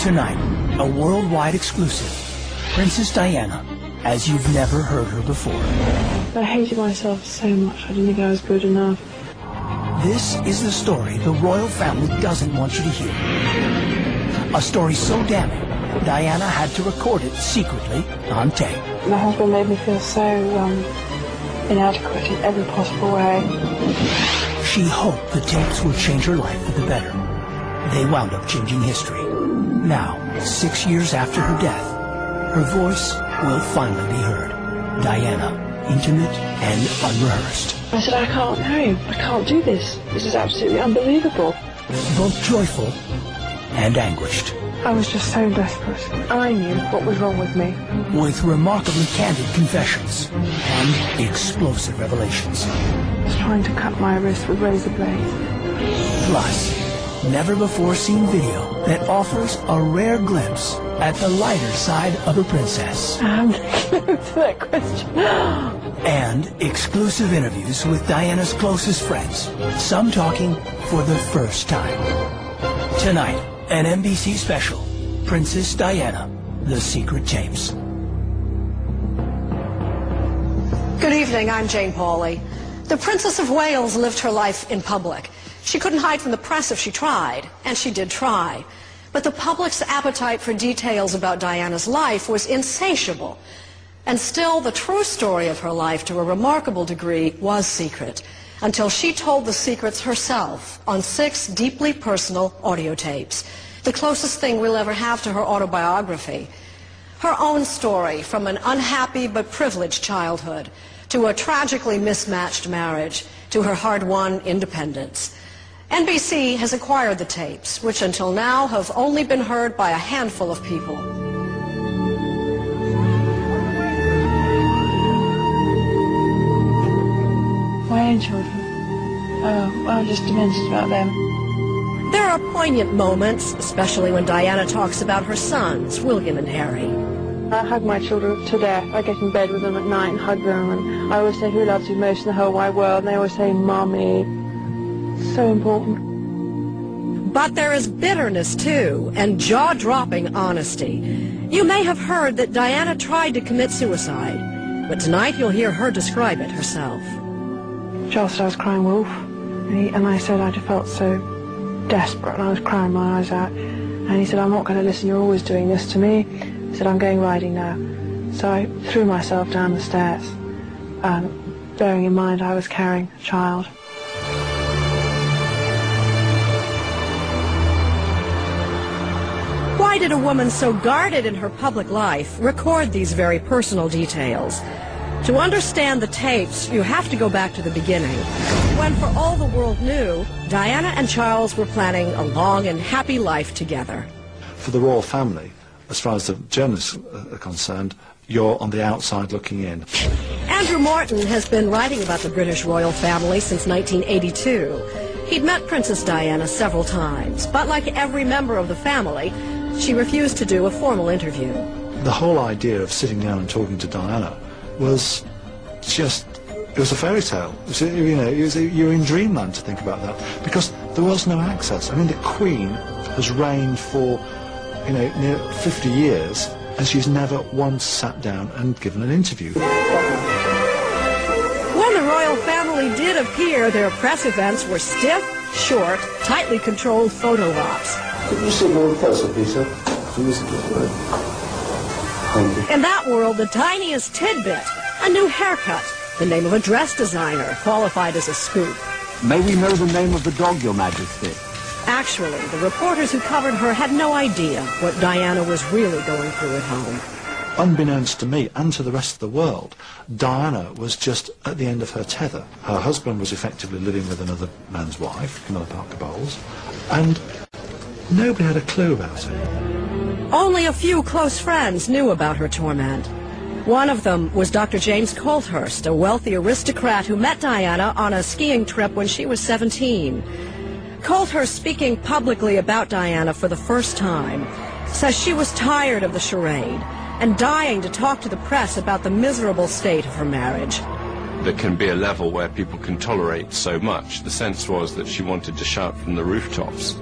Tonight, a worldwide exclusive. Princess Diana, as you've never heard her before. I hated myself so much. I didn't think I was good enough. This is the story the royal family doesn't want you to hear. A story so damning, Diana had to record it secretly on tape. My husband made me feel so inadequate in every possible way. She hoped the tapes would change her life for the better. They wound up changing history. Now, 6 years after her death, her voice will finally be heard. Diana, intimate and unrehearsed. I said, I can't know. I can't do this. This is absolutely unbelievable. Both joyful and anguished. I was just so desperate. I knew what was wrong with me. With remarkably candid confessions and explosive revelations. I was trying to cut my wrist with razor blades. Plus, never-before-seen video that offers a rare glimpse at the lighter side of a princess. To that question. And exclusive interviews with Diana's closest friends, some talking for the first time. Tonight, an NBC special, Princess Diana, The Secret Tapes. Good evening, I'm Jane Pauley. The Princess of Wales lived her life in public. She couldn't hide from the press if she tried, and she did try. But the public's appetite for details about Diana's life was insatiable. And still, the true story of her life, to a remarkable degree, was secret, until she told the secrets herself on 6 deeply personal audio tapes, the closest thing we'll ever have to her autobiography. Her own story, from an unhappy but privileged childhood, to a tragically mismatched marriage, to her hard-won independence. NBC has acquired the tapes, which until now have only been heard by a handful of people. My own children. Oh, I'm just demented about them. There are poignant moments, especially when Diana talks about her sons, William and Harry. I hug my children to death. I get in bed with them at night and hug them, and I always say, who loves you most in the whole wide world? And they always say, Mommy. It's so important. But there is bitterness, too, and jaw-dropping honesty. You may have heard that Diana tried to commit suicide, but tonight you'll hear her describe it herself. Charles said I was crying wolf, and I said I just felt so desperate, and I was crying my eyes out. And he said, I'm not going to listen, you're always doing this to me. He said, I'm going riding now. So I threw myself down the stairs, bearing in mind I was carrying a child. Why did a woman so guarded in her public life record these very personal details? To understand the tapes, you have to go back to the beginning, when for all the world knew, Diana and Charles were planning a long and happy life together. For the royal family, as far as the journalists are concerned, you're on the outside looking in. Andrew Morton has been writing about the British royal family since 1982. He'd met Princess Diana several times, but like every member of the family, she refused to do a formal interview. The whole idea of sitting down and talking to Diana was just, it was a fairy tale. You're in dreamland to think about that, because there was no access. I mean, the Queen has reigned for, near 50 years, and she's never once sat down and given an interview. When the royal family did appear, their press events were stiff, short, tightly controlled photo ops. Could you sit more closer, Peter? In that world, the tiniest tidbit, a new haircut, the name of a dress designer, qualified as a scoop. May we know the name of the dog, Your Majesty? Actually, the reporters who covered her had no idea what Diana was really going through at home. Unbeknownst to me and to the rest of the world, Diana was just at the end of her tether. Her husband was effectively living with another man's wife, Camilla Parker Bowles, and nobody had a clue about it. Only a few close friends knew about her torment. One of them was Dr. James Colthurst, a wealthy aristocrat who met Diana on a skiing trip when she was 17. Colthurst, speaking publicly about Diana for the first time, says she was tired of the charade and dying to talk to the press about the miserable state of her marriage. There can be a level where people can tolerate so much. The sense was that she wanted to shout from the rooftops.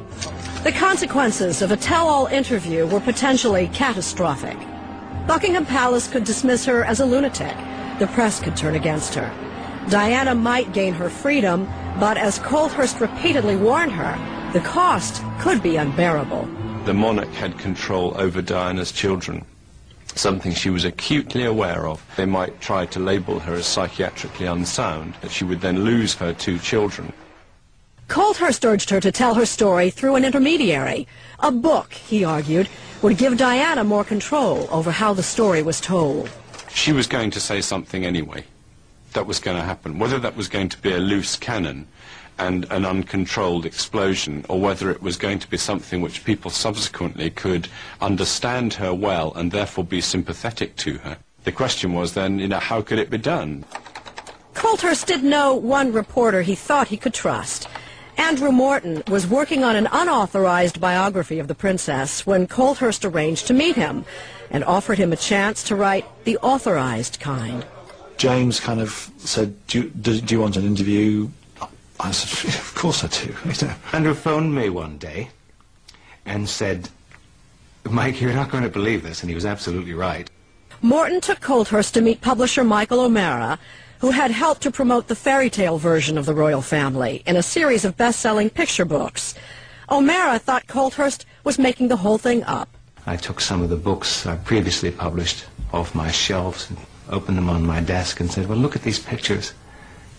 The consequences of a tell-all interview were potentially catastrophic. Buckingham Palace could dismiss her as a lunatic. The press could turn against her. Diana might gain her freedom, but as Colthurst repeatedly warned her, the cost could be unbearable. The monarch had control over Diana's children, something she was acutely aware of. They might try to label her as psychiatrically unsound, that she would then lose her 2 children. Colthurst urged her to tell her story through an intermediary. A book, he argued, would give Diana more control over how the story was told. She was going to say something anyway. That was going to happen. Whether that was going to be a loose cannon and an uncontrolled explosion, or whether it was going to be something which people subsequently could understand her well and therefore be sympathetic to her. The question was then, how could it be done? Colthurst did know one reporter he thought he could trust. Andrew Morton was working on an unauthorized biography of the princess when Colthurst arranged to meet him and offered him a chance to write the authorized kind. James kind of said, do you want an interview? I said, of course I do. Andrew phoned me one day and said, Mike, you're not going to believe this, and he was absolutely right. Morton took Colthurst to meet publisher Michael O'Mara, who had helped to promote the fairy tale version of the royal family in a series of best-selling picture books. O'Mara thought Colthurst was making the whole thing up. I took some of the books I previously published off my shelves and opened them on my desk and said, well, look at these pictures.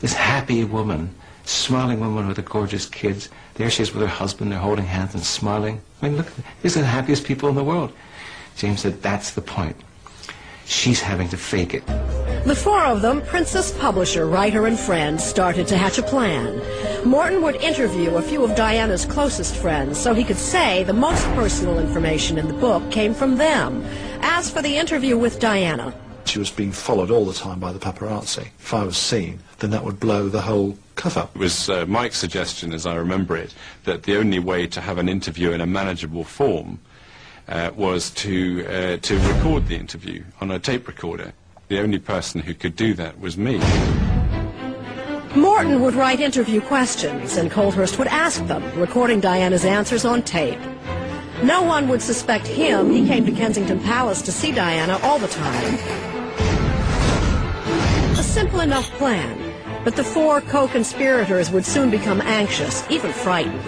This happy woman, smiling woman with the gorgeous kids. There she is with her husband. They're holding hands and smiling. I mean, look, these are the happiest people in the world. James said, that's the point. She's having to fake it. The 4 of them, princess, publisher, writer, and friend, started to hatch a plan. Morton would interview a few of Diana's closest friends so he could say the most personal information in the book came from them. As for the interview with Diana, she was being followed all the time by the paparazzi. If I was seen, then that would blow the whole cover. It was Mike's suggestion, as I remember it, that the only way to have an interview in a manageable form was to record the interview on a tape recorder. The only person who could do that was me. Morton would write interview questions, and Colthurst would ask them, recording Diana's answers on tape. No one would suspect him. He came to Kensington Palace to see Diana all the time. A simple enough plan, but the 4 co-conspirators would soon become anxious, even frightened.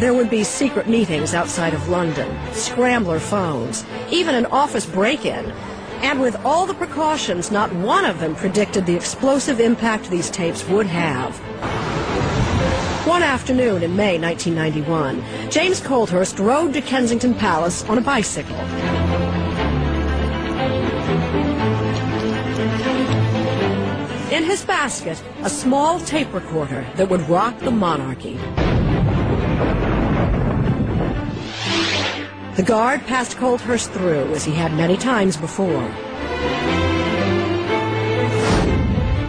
There would be secret meetings outside of London, scrambler phones, even an office break-in. And with all the precautions, not one of them predicted the explosive impact these tapes would have. One afternoon in May 1991, James Colthurst rode to Kensington Palace on a bicycle. In his basket, a small tape recorder that would rock the monarchy. The guard passed Colthurst through, as he had many times before.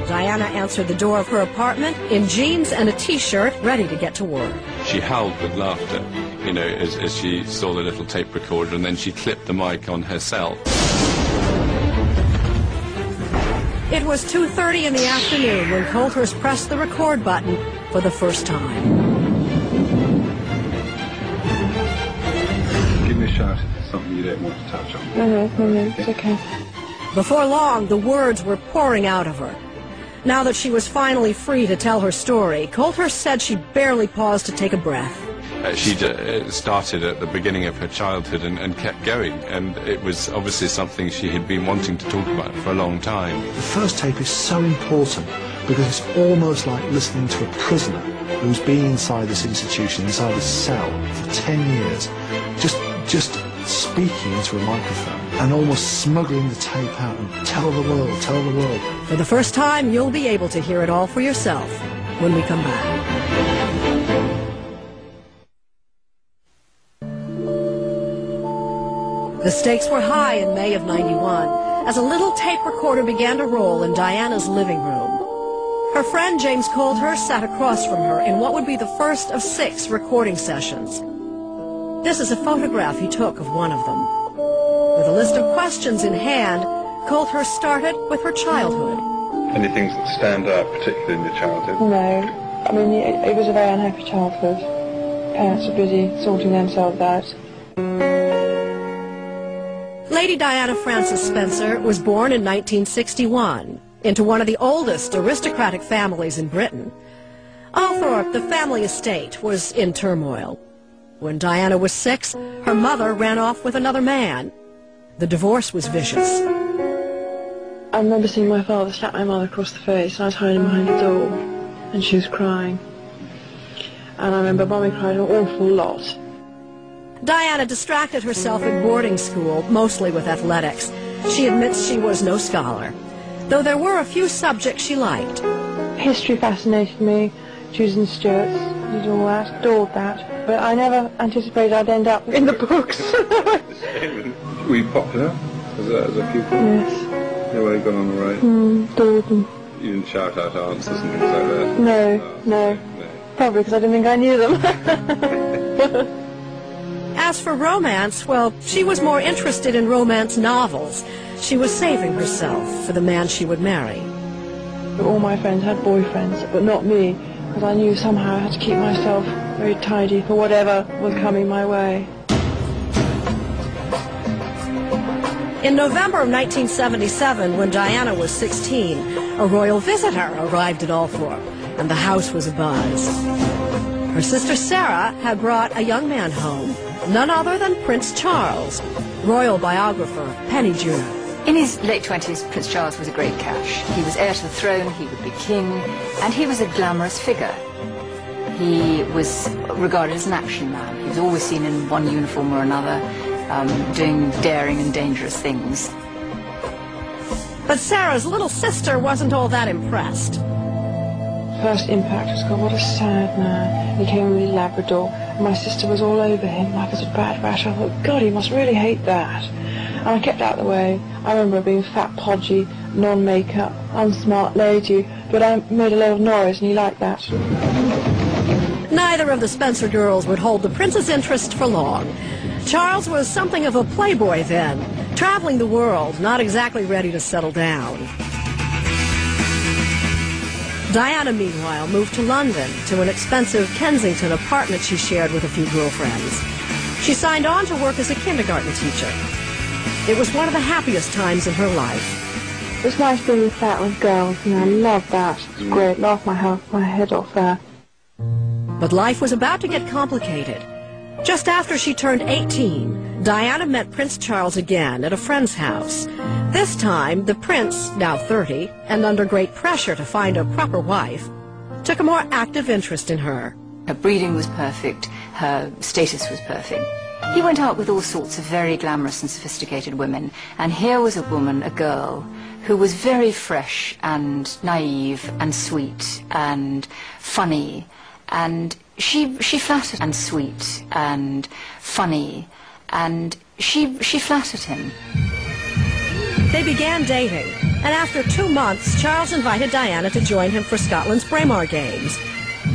Diana answered the door of her apartment in jeans and a T-shirt, ready to get to work. She howled with laughter, as she saw the little tape recorder, and then she clipped the mic on herself. It was 2:30 in the afternoon when Colthurst pressed the record button for the first time. Give me a shout if there's something you don't want to touch on. No, it's okay. Before long, the words were pouring out of her. Now that she was finally free to tell her story, Colthurst said she barely paused to take a breath. She started at the beginning of her childhood and kept going, and it was obviously something she had been wanting to talk about for a long time. The first tape is so important because it's almost like listening to a prisoner who's been inside this institution, inside this cell for 10 years, just speaking into a microphone and almost smuggling the tape out and tell the world, tell the world. For the first time, you'll be able to hear it all for yourself when we come back. The stakes were high in May of '91 as a little tape recorder began to roll in Diana's living room. Her friend James Colthurst sat across from her in what would be the first of 6 recording sessions. This is a photograph he took of one of them. With a list of questions in hand, Colthurst started with her childhood. Any things that stand out, particularly in your childhood? No. I mean, it was a very unhappy childhood. parents are busy sorting themselves out. Lady Diana Frances Spencer was born in 1961 into one of the oldest aristocratic families in Britain. Althorpe, the family estate, was in turmoil. When Diana was 6, her mother ran off with another man. The divorce was vicious. I remember seeing my father slap my mother across the face, and I was hiding behind the door, and she was crying. And I remember Mummy cried an awful lot. Diana distracted herself at boarding school, mostly with athletics. She admits she was no scholar, though there were a few subjects she liked. History fascinated me, Jews and Stuarts, did all that, adored that, but I never anticipated I'd end up in the books. Were you popular as a pupil? Yes. You already got on the right? Adored them. You didn't shout out answers and things like that? No. Probably because I didn't think I knew them. As for romance, well, she was more interested in romance novels. She was saving herself for the man she would marry. All my friends had boyfriends, but not me, because I knew somehow I had to keep myself very tidy for whatever was coming my way. In November of 1977, when Diana was 16, a royal visitor arrived at Althorpe, and the house was abuzz. Her sister Sarah had brought a young man home, none other than Prince Charles. Royal biographer Penny Junor. In his late 20s, Prince Charles was a great catch. He was heir to the throne, he would be king, and he was a glamorous figure. He was regarded as an action man. He was always seen in one uniform or another, doing daring and dangerous things. But Sarah's little sister wasn't all that impressed. First impact was, God, what a sad man. He came with his Labrador, and my sister was all over him like a bad rash. I thought, God, he must really hate that. And I kept out of the way. I remember being fat, podgy, non-makeup, unsmart lady, but I made a lot of noise, and he liked that. Neither of the Spencer girls would hold the prince's interest for long. Charles was something of a playboy then, traveling the world, not exactly ready to settle down. Diana, meanwhile, moved to London to an expensive Kensington apartment she shared with a few girlfriends. She signed on to work as a kindergarten teacher. It was one of the happiest times in her life. It was nice being with fat with girls, and I loved that. It was great, laughed my head off there. But life was about to get complicated. Just after she turned 18, Diana met Prince Charles again at a friend's house. This time, the prince, now 30, and under great pressure to find a proper wife, took a more active interest in her. Her breeding was perfect, her status was perfect. He went out with all sorts of very glamorous and sophisticated women, and here was a woman, a girl, who was very fresh and naive and sweet and funny, and she flattered, and sweet and funny, and she flattered him. They began dating, and after 2 months, Charles invited Diana to join him for Scotland's Braemar Games.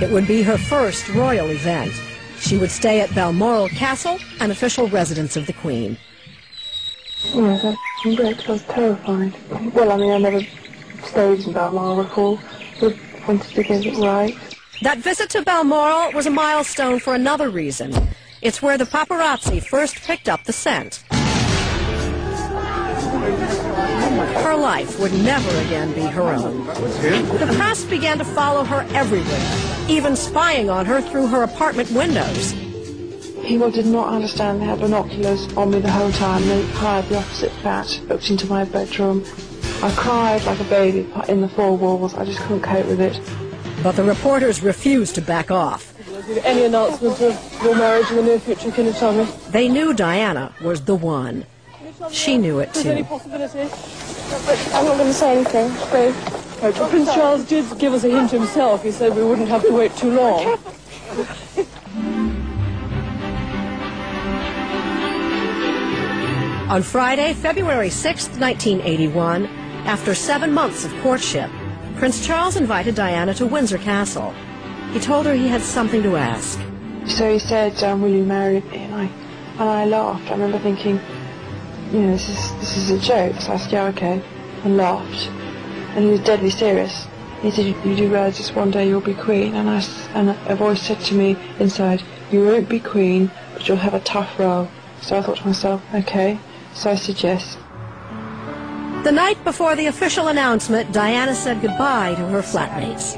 It would be her first royal event. She would stay at Balmoral Castle, an official residence of the Queen. Yeah, that's great. I was terrified. Well, I mean, I never stayed in Balmoral before, but wanted to get it right. That visit to Balmoral was a milestone for another reason. It's where the paparazzi first picked up the scent. Her life would never again be her own. The press began to follow her everywhere, even spying on her through her apartment windows. People did not understand. They had binoculars on me the whole time. They hired the opposite flat, looked into my bedroom. I cried like a baby in the four walls. I just couldn't cope with it. But the reporters refused to back off. Any announcement of your marriage in the near future, can you tell me? They knew Diana was the one. She knew it too. I'm not going to say anything, babe. Prince Charles did give us a hint himself. He said we wouldn't have to wait too long. On Friday, February 6th, 1981, after 7 months of courtship, Prince Charles invited Diana to Windsor Castle. He told her he had something to ask. So he said, will you marry me? And I laughed. I remember thinking, you know, this is a joke. So I said, yeah, okay, and laughed. And he was deadly serious. He said, you do realise just one day you'll be queen, and a voice said to me inside, you won't be queen, but you'll have a tough row. So I thought to myself, okay, so I said yes. The night before the official announcement, Diana said goodbye to her flatmates.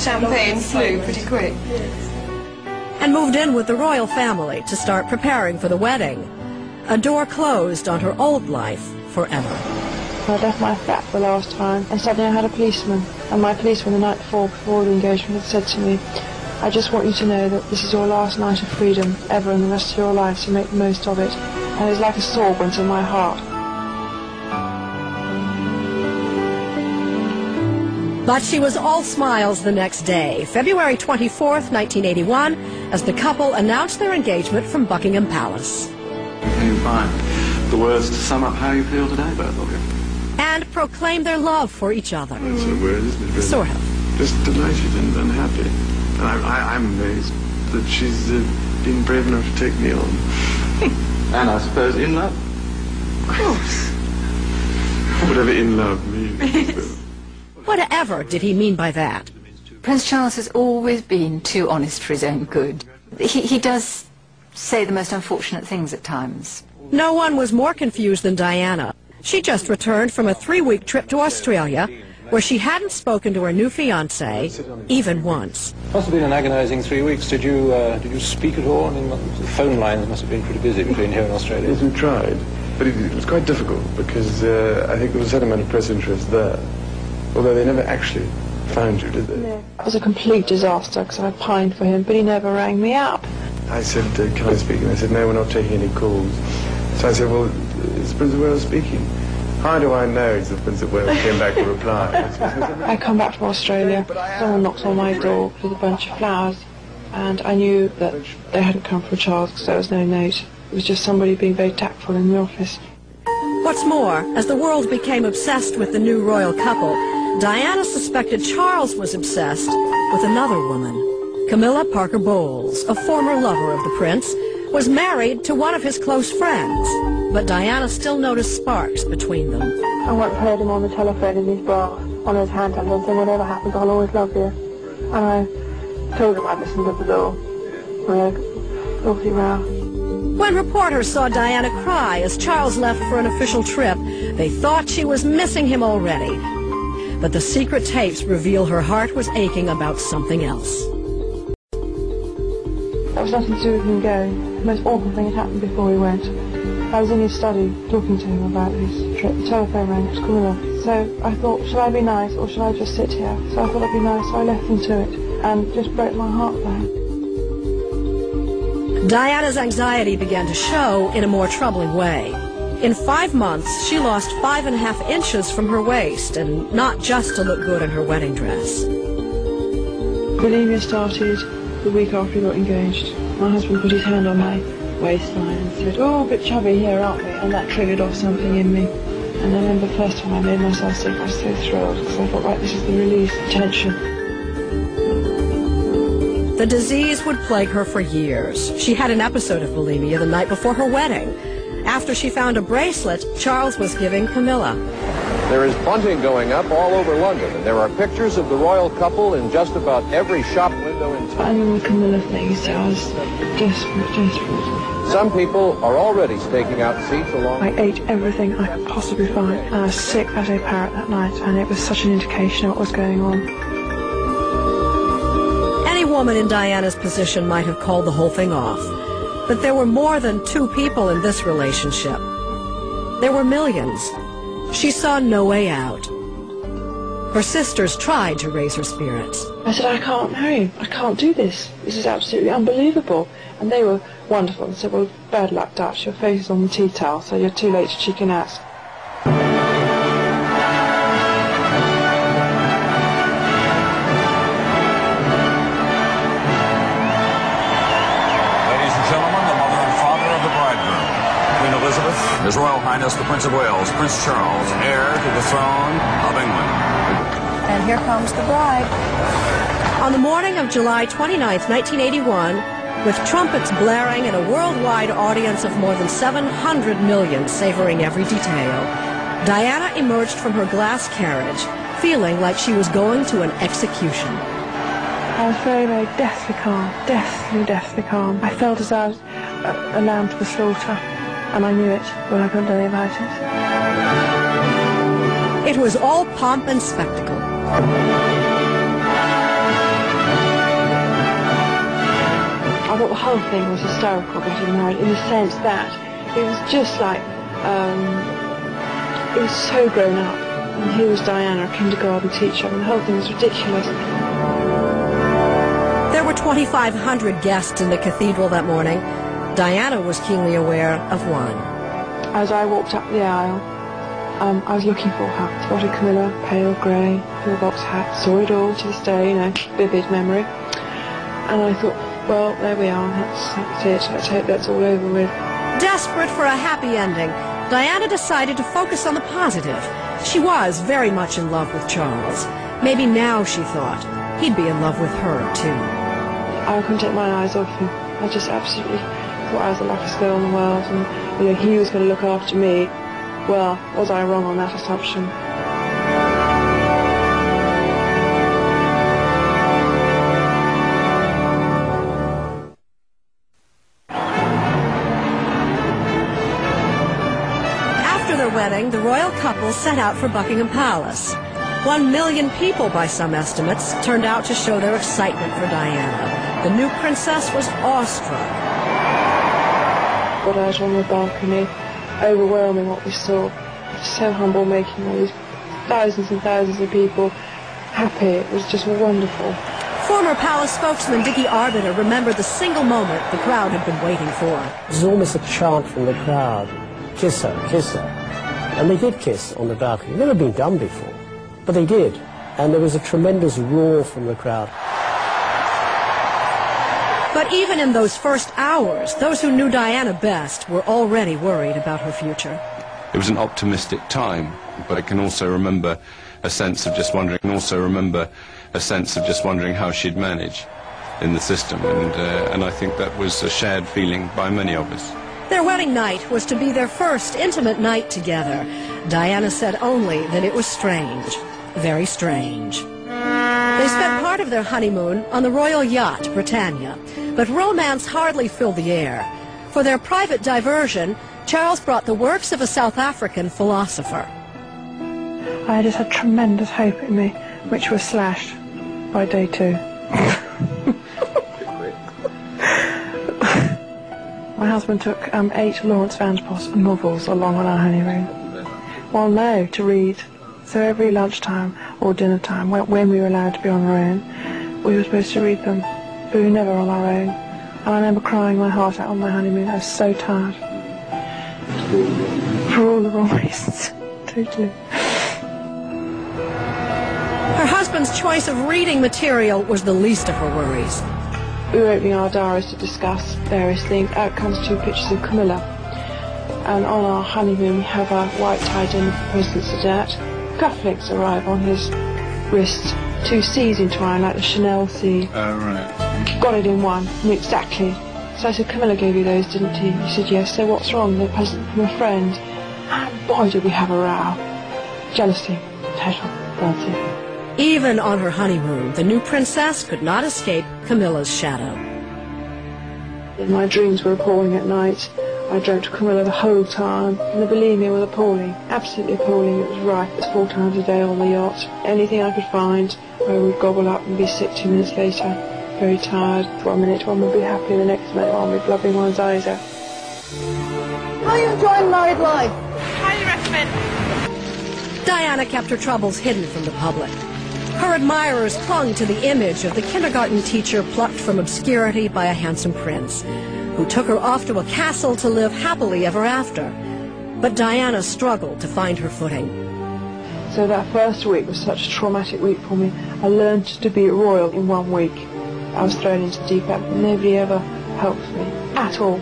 Champagne flew pretty quick. And moved in with the royal family to start preparing for the wedding. A door closed on her old life forever. I left my flat the last time, and suddenly I had a policeman. And my policeman the night before the engagement had said to me, I just want you to know that this is your last night of freedom ever in the rest of your life, so make the most of it. And it was like a sword went in my heart. But she was all smiles the next day, February 24th, 1981, as the couple announced their engagement from Buckingham Palace. Can you find the words to sum up how you feel today, both of you? And proclaimed their love for each other. That's a word, isn't it? Really? Sort of. Just delighted and unhappy. And I'm amazed that she's been brave enough to take me on. And I suppose in love. Of course. Whatever in love means. Whatever did he mean by that? Prince Charles has always been too honest for his own good. He does say the most unfortunate things at times. No one was more confused than Diana. She just returned from a 3-week trip to Australia, where she hadn't spoken to her new fiancé even once. Must have been an agonizing 3 weeks. Did you speak at all? I mean, the phone lines must have been pretty busy between here and Australia. Yes, we tried, but it was quite difficult because I think there was a certain amount of press interest there, although they never actually found you, did they? No. It was a complete disaster because I pined for him, but he never rang me up. I said, can I speak? And they said, no, we're not taking any calls. So I said, well, is Prince of Wales speaking? How do I know it's the Prince of Wales? Came back to reply. I come back from Australia, someone knocked on my door with a bunch of flowers, and I knew that they hadn't come from Charles because there was no note. It was just somebody being very tactful in the office. What's more, as the world became obsessed with the new royal couple, Diana suspected Charles was obsessed with another woman. Camilla Parker Bowles, a former lover of the prince, was married to one of his close friends, but Diana still noticed sparks between them. I once heard him on the telephone in his bath, on his hand and saying, whatever happens, I'll always love you. And I told him I'd listened to the door. We had a filthy row. When reporters saw Diana cry as Charles left for an official trip, they thought she was missing him already. But the secret tapes reveal her heart was aching about something else. That was nothing to do with him going. The most awful thing had happened before we went. I was in his study talking to him about his trip. The telephone rang. It was Camilla. So I thought, shall I be nice or shall I just sit here? So I thought I'd be nice, so I left him to it and just broke my heart for him. Diana's anxiety began to show in a more troubling way. In 5 months, she lost 5.5 inches from her waist, and not just to look good in her wedding dress. Bulimia started the week after we got engaged. My husband put his hand on my waistline and said, oh, a bit chubby here, aren't we? And that triggered off something in me. And I remember the first time I made myself sick, I was so thrilled, because I thought, right, this is the release, tension. The disease would plague her for years. She had an episode of bulimia the night before her wedding. After she found a bracelet Charles was giving Camilla. There is bunting going up all over London, and there are pictures of the royal couple in just about every shop window in town. I remember the Camilla thing, so I was desperate. Some people are already staking out seats along... I ate everything I could possibly find, and I was sick as a parrot that night, and it was such an indication of what was going on. Any woman in Diana's position might have called the whole thing off. But there were more than 2 people in this relationship. There were millions. She saw no way out. Her sisters tried to raise her spirits. I said, I can't marry him. I can't do this. This is absolutely unbelievable. And they were wonderful and said, well, bad luck, Dutch. Your face is on the tea towel, so you're too late to chicken out. His Royal Highness the Prince of Wales, Prince Charles, heir to the throne of England. And here comes the bride. On the morning of July 29th, 1981, with trumpets blaring and a worldwide audience of more than 700 million savoring every detail, Diana emerged from her glass carriage, feeling like she was going to an execution. I was very, very deathly calm, deathly calm. I felt as I was a lamb to the slaughter, and I knew it, but I couldn't do anything about it. It was all pomp and spectacle. I thought the whole thing was hysterical, getting married, in the sense that it was just like, it was so grown up. And here was Diana, a kindergarten teacher, and the whole thing was ridiculous. There were 2,500 guests in the cathedral that morning. Diana was keenly aware of one. As I walked up the aisle, I was looking for her. Spotted Camilla, pale grey, pillbox hat, saw it all to this day, you know, vivid memory. And I thought, well, there we are, that's it, let's hope that's all over with. Desperate for a happy ending, Diana decided to focus on the positive. She was very much in love with Charles. Maybe now, she thought, he'd be in love with her, too. I couldn't take my eyes off him. I just absolutely thought I was the luckiest girl in the world, and you know, he was going to look after me. Well, was I wrong on that assumption? After their wedding, the royal couple set out for Buckingham Palace. 1 million people, by some estimates, turned out to show their excitement for Diana. The new princess was awestruck. Got out on the balcony, overwhelming what we saw. So humble, making all these thousands and thousands of people happy. It was just wonderful. Former palace spokesman Dickie Arbiter remembered the single moment the crowd had been waiting for. It was almost a chant from the crowd. Kiss her, kiss her. And they did kiss on the balcony. Never been done before. But they did, and there was a tremendous roar from the crowd. But even in those first hours, those who knew Diana best were already worried about her future. It was an optimistic time, but I can also remember a sense of just wondering, how she'd manage in the system, and I think that was a shared feeling by many of us. Their wedding night was to be their first intimate night together. Diana said only that it was strange. Very strange. They spent part of their honeymoon on the royal yacht, Britannia, but romance hardly filled the air. For their private diversion, Charles brought the works of a South African philosopher. I just had tremendous hope in me, which was slashed by day 2. My husband took 8 Lawrence Vanderpost novels along on our honeymoon. Well, no, to read. So every lunchtime or dinner time, when we were allowed to be on our own, we were supposed to read them, but we were never on our own. And I remember crying my heart out on my honeymoon. I was so tired. For all the wrong reasons. Totally. Her husband's choice of reading material was the least of her worries. We were opening our diaries to discuss various things. Out comes 2 pictures of Camilla. And on our honeymoon, we have a white-tied in for President Sadat. Cufflinks arrive on his wrist, 2 C's entwined like the Chanel C. Oh, right. Got it in one, knew exactly. So I said, Camilla gave you those, didn't he? He said, yes. So what's wrong? They're present from a friend. And boy, did we have a row. Jealousy. Total jealousy. Even on her honeymoon, the new princess could not escape Camilla's shadow. My dreams were appalling at night. I dreamt of Camilla the whole time, and the bulimia was appalling, absolutely appalling. It was rife. It was 4 times a day on the yacht. Anything I could find, I would gobble up and be sick 2 minutes later. Very tired. 1 minute one would be happy, the next minute one would be blubbing one's eyes out. How are you enjoying married life? Highly recommend. Diana kept her troubles hidden from the public. Her admirers clung to the image of the kindergarten teacher plucked from obscurity by a handsome prince, who took her off to a castle to live happily ever after. But Diana struggled to find her footing. So that first week was such a traumatic week for me. I learned to be royal in 1 week. I was thrown into the deep end. Nobody ever helped me at all.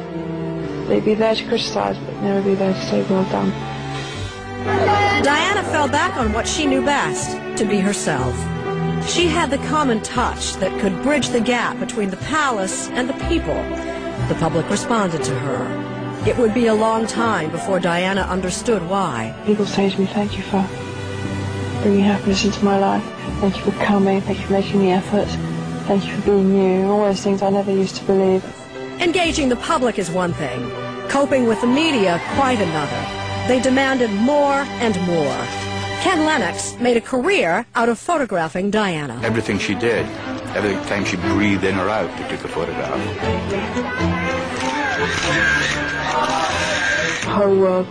They'd be there to criticise, but never be there to say well done. Diana fell back on what she knew best, to be herself. She had the common touch that could bridge the gap between the palace and the people. The public responded to her. It would be a long time before Diana understood why. People say to me, thank you for bringing happiness into my life. Thank you for coming. Thank you for making the effort. Thank you for being you. All those things I never used to believe. Engaging the public is one thing. Coping with the media, quite another. They demanded more and more. Ken Lennox made a career out of photographing Diana. Everything she did, every time she breathed in or out, they took a photograph. The whole world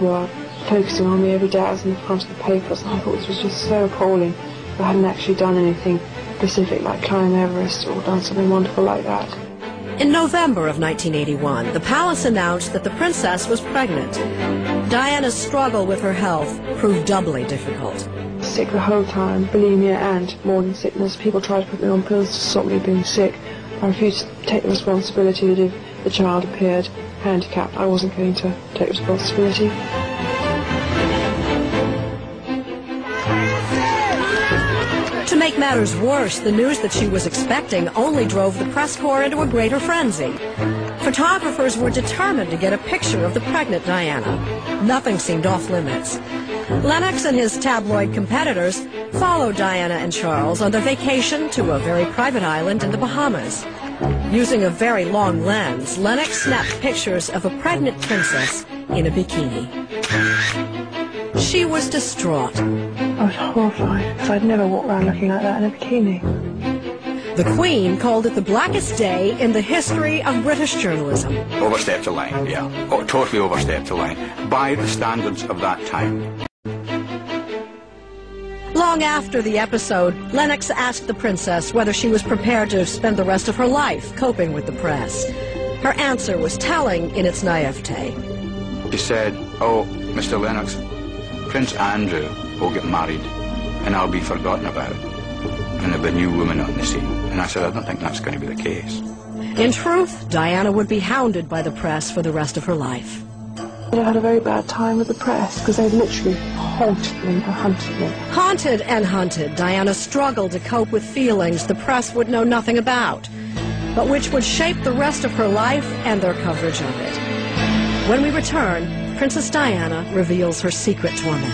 were focusing on me every day. I was in the front of the papers, and I thought this was just so appalling. I hadn't actually done anything specific like climb Everest or done something wonderful like that. In November of 1981, the palace announced that the princess was pregnant. Diana's struggle with her health proved doubly difficult. Sick the whole time, bulimia and morning sickness. People tried to put me on pills to stop me being sick. I refused to take the responsibility that if the child appeared handicapped, I wasn't going to take responsibility. To make matters worse, the news that she was expecting only drove the press corps into a greater frenzy. Photographers were determined to get a picture of the pregnant Diana. Nothing seemed off limits. Lennox and his tabloid competitors followed Diana and Charles on their vacation to a very private island in the Bahamas. Using a very long lens, Lennox snapped pictures of a pregnant princess in a bikini. She was distraught. I was horrified, because I'd never walked around looking like that in a bikini. The Queen called it the blackest day in the history of British journalism. Overstepped the line, yeah. Oh, totally overstepped the line, by the standards of that time. Long after the episode, Lennox asked the princess whether she was prepared to spend the rest of her life coping with the press. Her answer was telling in its naivete. She said, "Oh, Mr. Lennox, Prince Andrew will get married and I'll be forgotten about. And there'll be a new woman on the scene." And I said, "I don't think that's going to be the case." In truth, Diana would be hounded by the press for the rest of her life. I had a very bad time with the press because they literally haunted me and hunted me. Haunted and hunted, Diana struggled to cope with feelings the press would know nothing about, but which would shape the rest of her life and their coverage of it. When we return, Princess Diana reveals her secret torment.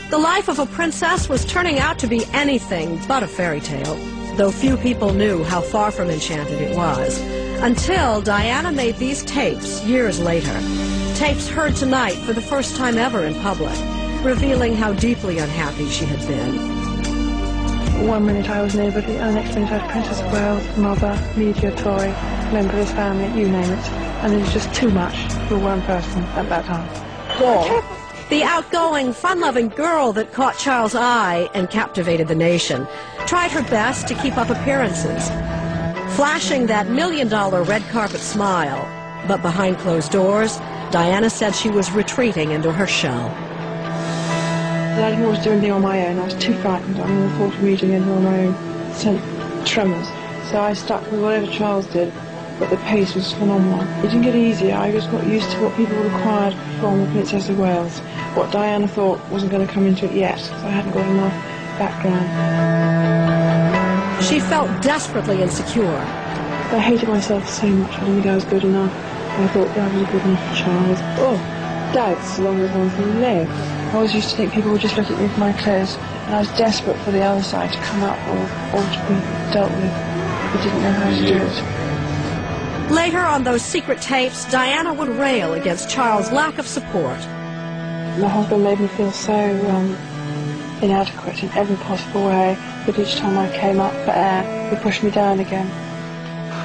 The life of a princess was turning out to be anything but a fairy tale, though few people knew how far from enchanted it was, until Diana made these tapes years later. Tapes heard tonight for the first time ever in public, revealing how deeply unhappy she had been. One minute I was nobody, and the next minute I was Princess of Wales, mother, media toy, member of his family, you name it. And it was just too much for one person at that time. The outgoing, fun-loving girl that caught Charles' eye and captivated the nation tried her best to keep up appearances, flashing that million-dollar red carpet smile. But behind closed doors, Diana said she was retreating into her shell. I didn't want to do anything on my own. I was too frightened. I mean, the thought of me doing anything on my own sent tremors. So I stuck with whatever Charles did, but the pace was phenomenal. It didn't get easier. I just got used to what people required from the Princess of Wales. What Diana thought wasn't going to come into it yet, so I hadn't got enough background. She felt desperately insecure. I hated myself so much. I didn't think I was good enough. I thought that I was good enough for Charles. Oh, doubts along with one thing. No. I always used to think people would just look at me for my clothes, and I was desperate for the other side to come up or to be dealt with. I didn't know how to do it. Later on those secret tapes, Diana would rail against Charles' lack of support. My husband made me feel so inadequate in every possible way, but each time I came up for air, he pushed me down again.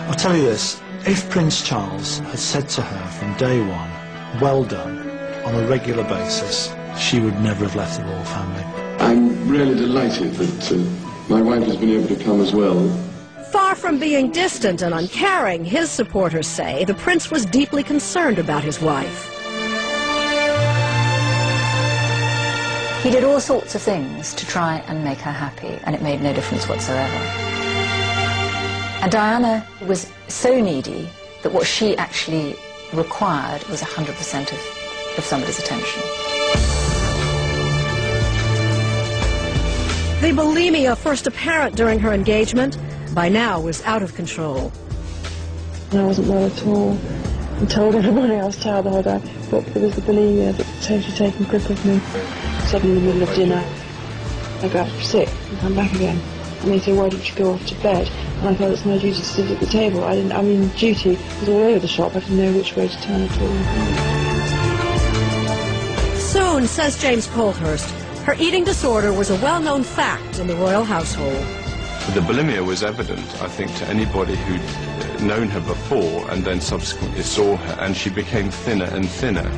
I'll tell you this, if Prince Charles had said to her from day one, "Well done," on a regular basis, she would never have left the royal family. I'm really delighted that my wife has been able to come as well. Far from being distant and uncaring, his supporters say the prince was deeply concerned about his wife. He did all sorts of things to try and make her happy, and it made no difference whatsoever. And Diana was so needy that what she actually required was 100% of somebody's attention. The bulimia, first apparent during her engagement, by now was out of control. I wasn't well at all. and told everybody I was tired the whole day, but it was the bulimia that totally taken grip of me. Suddenly in the middle of dinner, I got sick and come back again. And they said, why didn't you go off to bed? And I thought it's my duty to sit at the table. Duty was all over the shop. I didn't know which way to turn at all. Soon, says James Polhurst, her eating disorder was a well-known fact in the royal household. The bulimia was evident, I think, to anybody who'd known her before and then subsequently saw her, and she became thinner and thinner.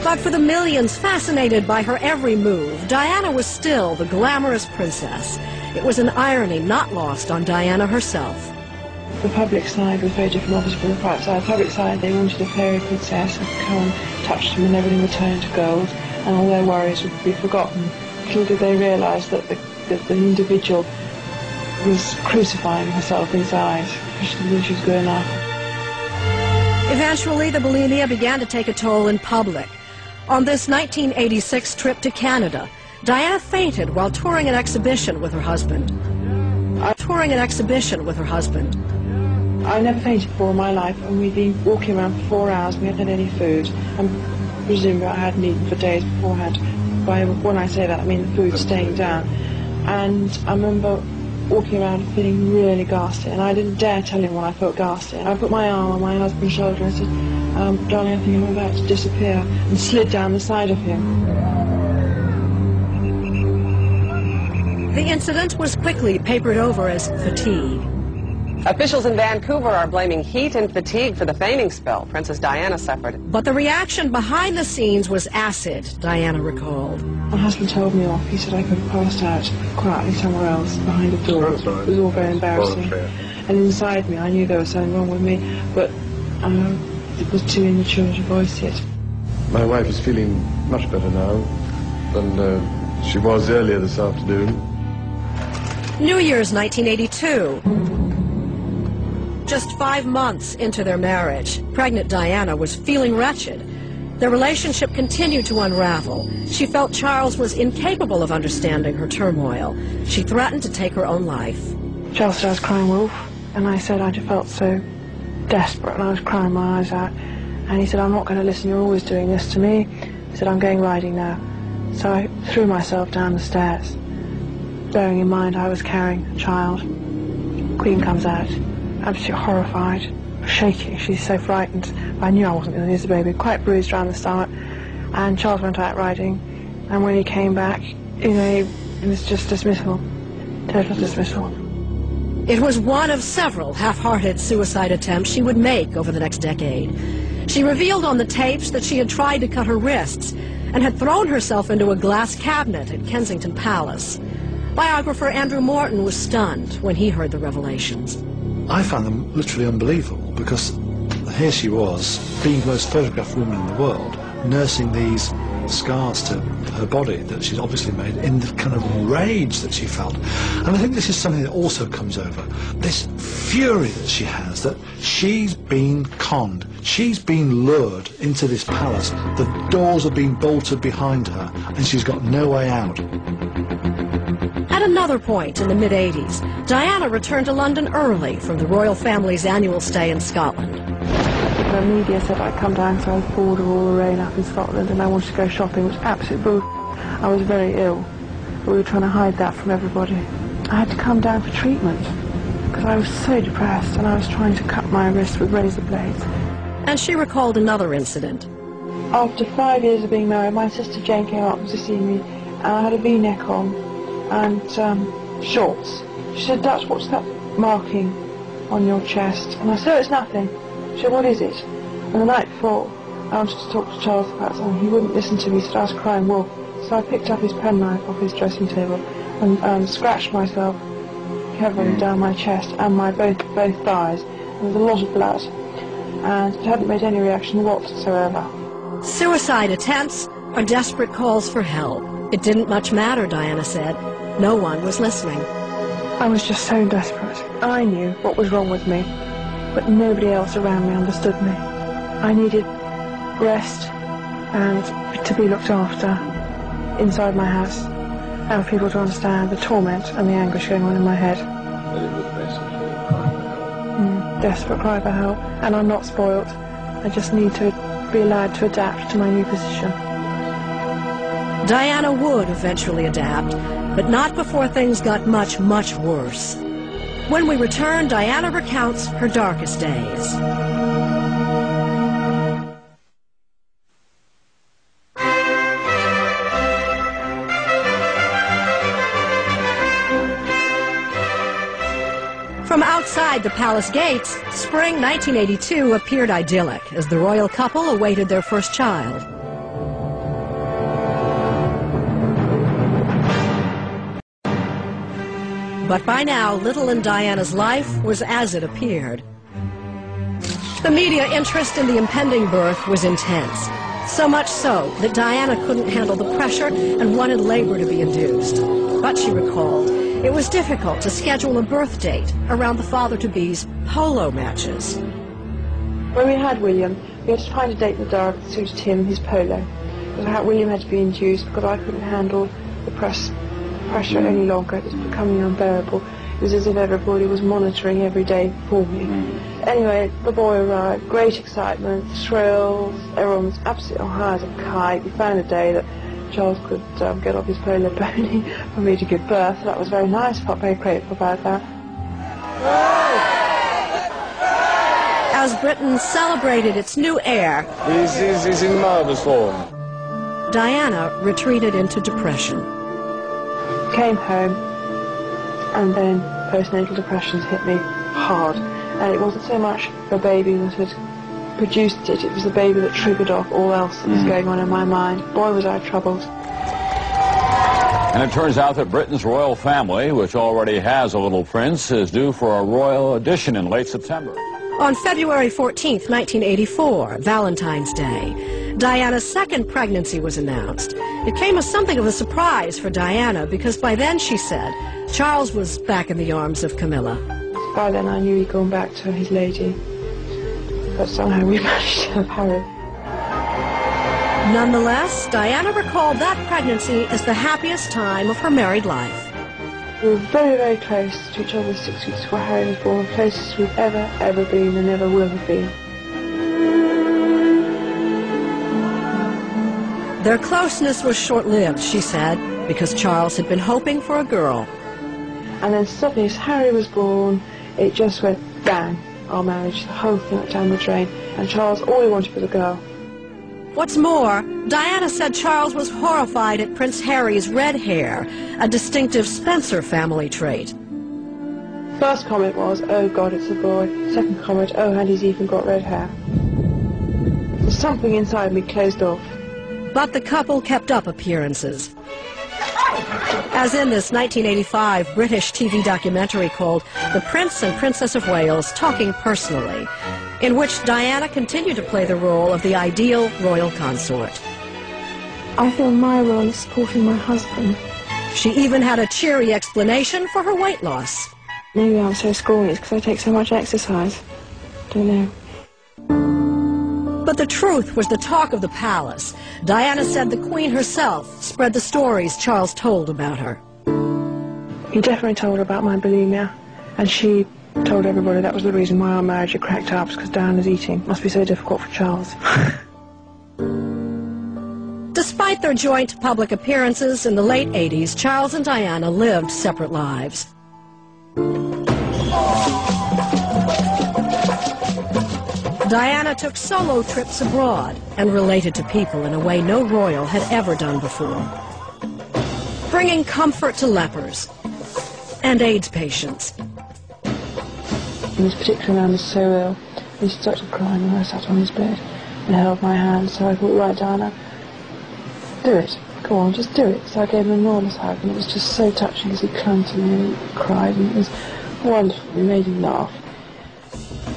But for the millions fascinated by her every move, Diana was still the glamorous princess. It was an irony not lost on Diana herself. The public side was very different, obviously, from the private side. The public side, they wanted a fairy princess who could come and touch them and everything would turn into gold, and all their worries would be forgotten. Little did they realise that the individual was crucifying herself inside, because she knew she was good enough. Eventually, the bulimia began to take a toll in public. On this 1986 trip to Canada, Diana fainted while touring an exhibition with her husband. I never fainted before in my life, and we'd been walking around for 4 hours. We hadn't had any food, and presumably I hadn't eaten for days beforehand. When I say that, I mean the food staying down. And I remember walking around feeling really ghastly, and I didn't dare tell him when I felt ghastly. And I put my arm on my husband's shoulder and said, darling, I think I'm about to disappear, and slid down the side of him. The incident was quickly papered over as fatigue. Officials in Vancouver are blaming heat and fatigue for the fainting spell Princess Diana suffered. But the reaction behind the scenes was acid, Diana recalled. My husband told me off. He said I could have passed out quietly somewhere else behind a door. It was all very embarrassing. And inside me, I knew there was something wrong with me, but it was too immature to voice it. My wife is feeling much better now than she was earlier this afternoon. New Year's 1982. Just 5 months into their marriage, pregnant Diana was feeling wretched. Their relationship continued to unravel. She felt Charles was incapable of understanding her turmoil. She threatened to take her own life. Charles said I was crying wolf, and I said I just felt so desperate, and I was crying my eyes out. And he said, I'm not going to listen, you're always doing this to me. He said, I'm going riding now. So I threw myself down the stairs, bearing in mind I was carrying a child. Queen comes out, absolutely horrified, shaking. She's so frightened. I knew I wasn't going to lose the baby, quite bruised around the stomach. And Charles went out riding, and when he came back, it was just dismissal, total dismissal. It was one of several half-hearted suicide attempts she would make over the next decade. She revealed on the tapes that she had tried to cut her wrists and had thrown herself into a glass cabinet at Kensington Palace. Biographer Andrew Morton was stunned when he heard the revelations. I found them literally unbelievable, because here she was, being the most photographed woman in the world, nursing these scars to her body that she'd obviously made in the kind of rage that she felt. And I think this is something that also comes over, this fury that she has, that she's been conned, she's been lured into this palace, the doors are being bolted behind her, and she's got no way out. At another point in the mid-80s, Diana returned to London early from the royal family's annual stay in Scotland. The media said I'd come down so I was bored of all the rain up in Scotland, and I wanted to go shopping, which was absolute bull. I was very ill. We were trying to hide that from everybody. I had to come down for treatment because I was so depressed, and I was trying to cut my wrist with razor blades. And she recalled another incident. After 5 years of being married, my sister Jane came up to see me, and I had a V-neck on and shorts. She said, Dutch, what's that marking on your chest? And I said, oh, it's nothing. She said, what is it? And the night before, I wanted to talk to Charles about something. He wouldn't listen to me. He said I was crying wolf. So I picked up his penknife off his dressing table and scratched myself heavily down my chest and my both thighs. There was a lot of blood, and it hadn't made any reaction whatsoever. Suicide attempts are desperate calls for help. It didn't much matter, Diana said. No one was listening. I was just so desperate. I knew what was wrong with me, but nobody else around me understood me. I needed rest and to be looked after inside my house, and for people to understand the torment and the anguish going on in my head. Desperate cry for help, and I'm not spoilt. I just need to be allowed to adapt to my new position. Diana would eventually adapt, but not before things got much, much worse. When we return, Diana recounts her darkest days. From outside the palace gates, spring 1982 appeared idyllic as the royal couple awaited their first child. But by now, little in Diana's life was as it appeared. The media interest in the impending birth was intense, so much so that Diana couldn't handle the pressure and wanted labor to be induced. But she recalled, it was difficult to schedule a birth date around the father-to-be's polo matches. When we had William, we had to find a date in the dark that suited him, his polo. William had to be induced because I couldn't handle the pressure any longer. It was becoming unbearable. It was as if everybody was monitoring every day for me. Anyway, the boy arrived, great excitement, thrills, everyone was absolutely on high as a kite. We found a day that Charles could get off his polo pony for me to give birth. That was very nice. I felt very grateful about that. As Britain celebrated its new heir, He's in marvellous form. Diana retreated into depression. Came home, and then postnatal depressions hit me hard. And it wasn't so much the baby that had produced it, it was the baby that triggered off all else that was going on in my mind. Boy, was I troubled. And it turns out that Britain's royal family, which already has a little prince, is due for a royal addition in late September. On February 14th, 1984, Valentine's Day, Diana's second pregnancy was announced. It came as something of a surprise for Diana because by then, she said, Charles was back in the arms of Camilla. By then I knew he'd gone back to his lady, but somehow we managed to have Harry. Nonetheless, Diana recalled that pregnancy as the happiest time of her married life. We were very, very close to each other 6 weeks before Harry was born, closest we've ever been and never will have been. Their closeness was short-lived, she said, because Charles had been hoping for a girl. And then suddenly, as Harry was born, it just went bang, our marriage. The whole thing went down the drain. And Charles, all he wanted was a girl. What's more, Diana said Charles was horrified at Prince Harry's red hair, a distinctive Spencer family trait. First comment was, oh God, it's a boy. Second comment, oh, and he's even got red hair. So something inside me closed off. But the couple kept up appearances. As in this 1985 British TV documentary called The Prince and Princess of Wales Talking Personally, in which Diana continued to play the role of the ideal royal consort. I feel my role is supporting my husband. She even had a cheery explanation for her weight loss. Maybe I'm so scrawny, it's because I take so much exercise. Don't know. But the truth was the talk of the palace. Diana said the Queen herself spread the stories Charles told about her. He definitely told her about my bulimia, and she told everybody that was the reason why our marriage had cracked up, because Diana's eating. Must be so difficult for Charles. Despite their joint public appearances in the late 80s, Charles and Diana lived separate lives. Diana took solo trips abroad and related to people in a way no royal had ever done before, bringing comfort to lepers and AIDS patients. And this particular man was so ill, he started crying when I sat on his bed and held my hand. So I thought, right, Diana, do it. Go on, just do it. So I gave him an enormous hug, and it was just so touching as he clung to me and he cried, and it was wonderful. We made him laugh.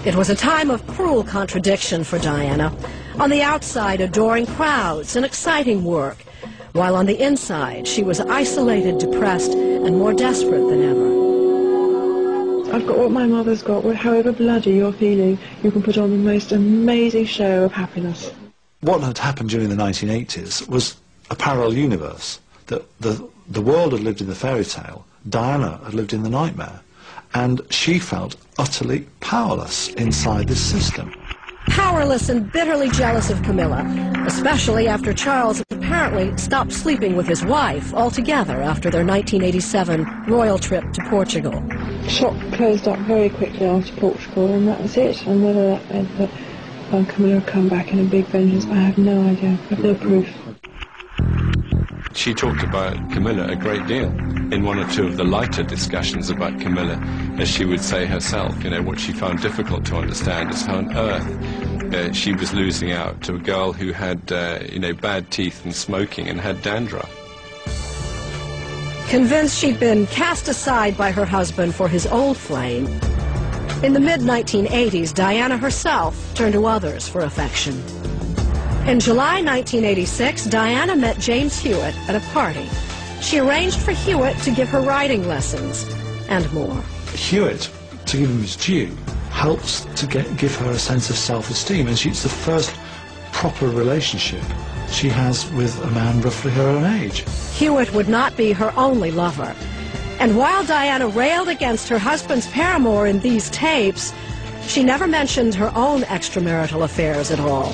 It was a time of cruel contradiction for Diana. On the outside, adoring crowds and exciting work, while on the inside, she was isolated, depressed, and more desperate than ever. I've got what my mother's got. However bloody you're feeling, you can put on the most amazing show of happiness. What had happened during the 1980s was a parallel universe. That the world had lived in the fairy tale, Diana had lived in the nightmare, and she felt utterly powerless inside this system. powerless and bitterly jealous of Camilla, especially after Charles apparently stopped sleeping with his wife altogether after their 1987 royal trip to Portugal. Shop closed up very quickly after Portugal, and that was it. And whether that meant that Camilla would come back in a big vengeance, I have no idea. I have no proof. She talked about Camilla a great deal in one or two of the lighter discussions about Camilla, as she would say herself. You know, what she found difficult to understand is how on earth she was losing out to a girl who had, you know, bad teeth and smoking and had dandruff. Convinced she'd been cast aside by her husband for his old flame, in the mid-1980s, Diana herself turned to others for affection. In July 1986, Diana met James Hewitt at a party. She arranged for Hewitt to give her riding lessons, and more. Hewitt, to give him his due, helps to give her a sense of self-esteem, and it's the first proper relationship she has with a man roughly her own age. Hewitt would not be her only lover. And while Diana railed against her husband's paramour in these tapes, she never mentioned her own extramarital affairs at all.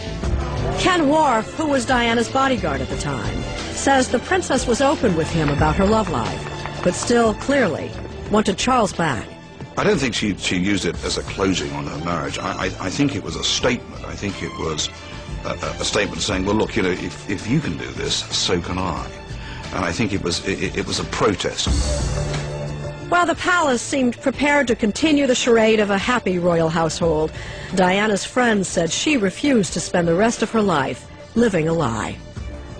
Ken Wharf, who was Diana's bodyguard at the time, says the princess was open with him about her love life, but still clearly wanted Charles back. I don't think she used it as a closing on her marriage. I think it was a statement. I think it was a statement saying, well, look, you know, if you can do this, so can I. And I think it was a protest. While the palace seemed prepared to continue the charade of a happy royal household, Diana's friends said she refused to spend the rest of her life living a lie.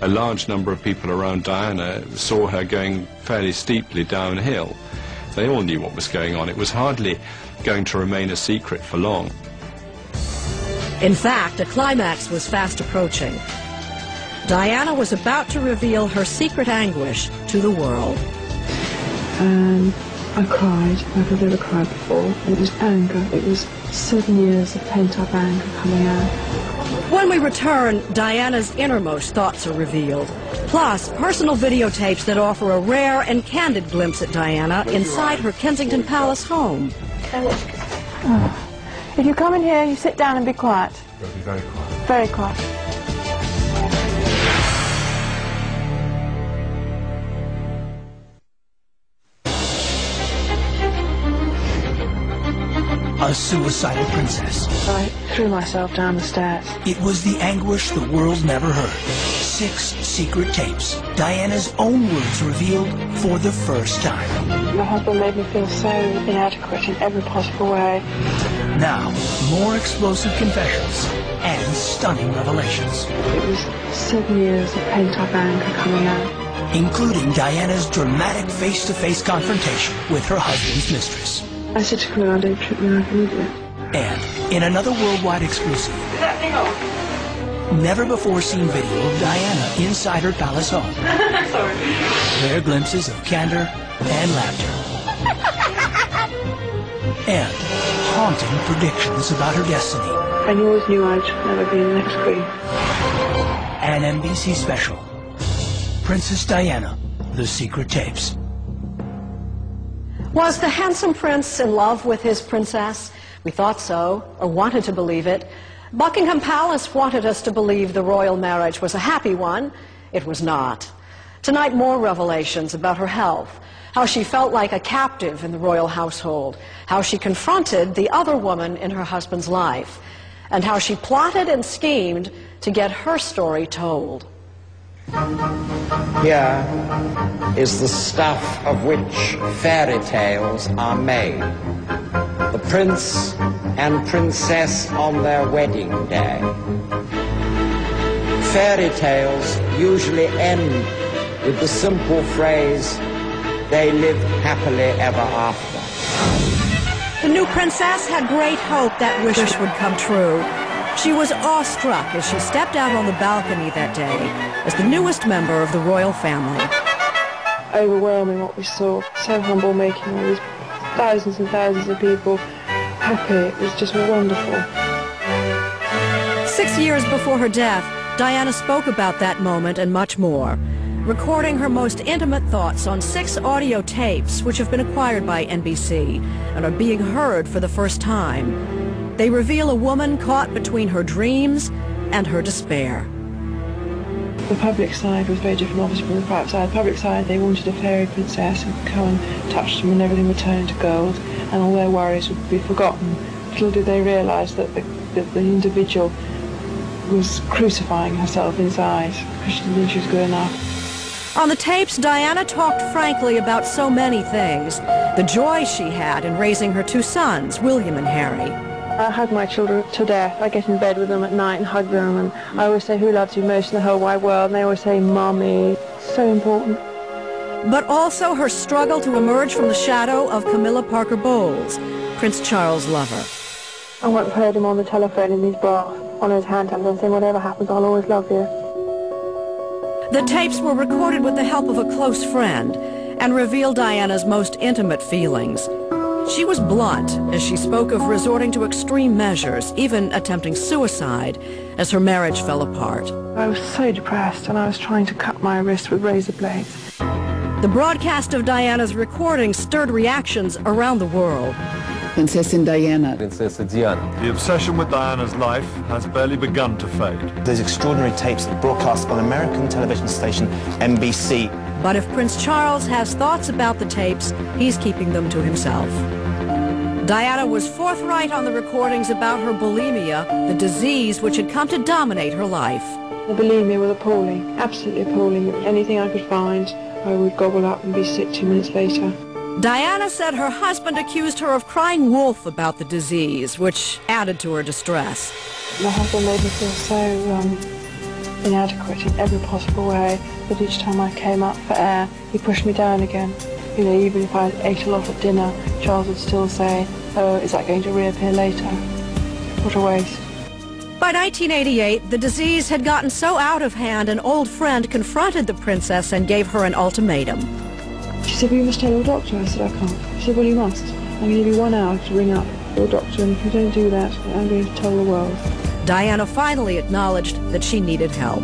A large number of people around Diana saw her going fairly steeply downhill. They all knew what was going on. It was hardly going to remain a secret for long. In fact, a climax was fast approaching. Diana was about to reveal her secret anguish to the world. I cried like I've never cried before. It was anger. It was 7 years of pent-up anger coming out. When we return, Diana's innermost thoughts are revealed, plus personal videotapes that offer a rare and candid glimpse at Diana inside her Kensington Palace home. If you come in here, you sit down and be quiet. You'll be very quiet. Very quiet. A suicidal princess. I threw myself down the stairs. It was the anguish the world never heard. 6 secret tapes. Diana's own words revealed for the first time. My husband made me feel so inadequate in every possible way. Now, more explosive confessions and stunning revelations. It was 7 years of pent-up anger coming out. Including Diana's dramatic face-to-face confrontation with her husband's mistress. I said to Camilla, don't treat me like an idiot. And in another worldwide exclusive, never-before-seen video of Diana inside her palace home. Sorry. Rare glimpses of candor and laughter. And haunting predictions about her destiny. And you always knew I'd never be in the next queen. An NBC special. Princess Diana, The Secret Tapes. Was the handsome prince in love with his princess? We thought so, or wanted to believe it. Buckingham Palace wanted us to believe the royal marriage was a happy one. It was not. Tonight, more revelations about her health, how she felt like a captive in the royal household, how she confronted the other woman in her husband's life, and how she plotted and schemed to get her story told. Here is the stuff of which fairy tales are made. The prince and princess on their wedding day. Fairy tales usually end with the simple phrase, they lived happily ever after. The new princess had great hope that wish would come true. She was awestruck as she stepped out on the balcony that day as the newest member of the royal family. Overwhelming what we saw. So humble, making all these thousands and thousands of people happy. It was just wonderful. 6 years before her death, Diana spoke about that moment and much more, recording her most intimate thoughts on 6 audio tapes which have been acquired by NBC and are being heard for the first time. They reveal a woman caught between her dreams and her despair. The public side was very different, obviously, from the private side. The public side, they wanted a fairy princess who could come and touch them and everything would turn into gold, and all their worries would be forgotten. Little did they realise that the individual was crucifying herself inside because she didn't think she was good enough. On the tapes, Diana talked frankly about so many things. The joy she had in raising her two sons, William and Harry. I hug my children to death. I get in bed with them at night and hug them, and I always say, who loves you most in the whole wide world? And they always say, Mommy. It's so important. But also her struggle to emerge from the shadow of Camilla Parker Bowles, Prince Charles' lover. I once heard him on the telephone in his bath, on his hand telephone, saying, whatever happens, I'll always love you. The tapes were recorded with the help of a close friend and reveal Diana's most intimate feelings. She was blunt as she spoke of resorting to extreme measures, even attempting suicide, as her marriage fell apart. I was so depressed, and I was trying to cut my wrist with razor blades. The broadcast of Diana's recording stirred reactions around the world. Princessin Diana. Princess Diana. The obsession with Diana's life has barely begun to fade. Those extraordinary tapes that broadcast on American television station NBC. But if Prince Charles has thoughts about the tapes, he's keeping them to himself. Diana was forthright on the recordings about her bulimia, the disease which had come to dominate her life. The bulimia was appalling, absolutely appalling. Anything I could find, I would gobble up and be sick 2 minutes later. Diana said her husband accused her of crying wolf about the disease, which added to her distress. My husband made me feel so inadequate in every possible way that each time I came up for air, he pushed me down again. You know, even if I ate a lot at dinner, Charles would still say, oh, is that going to reappear later? What a waste. By 1988, the disease had gotten so out of hand, an old friend confronted the princess and gave her an ultimatum. She said, well, you must tell your doctor. I said, I can't. She said, well, you must. I'm going to give you 1 hour to ring up your doctor, and if you don't do that, I'm going to tell the world. Diana finally acknowledged that she needed help.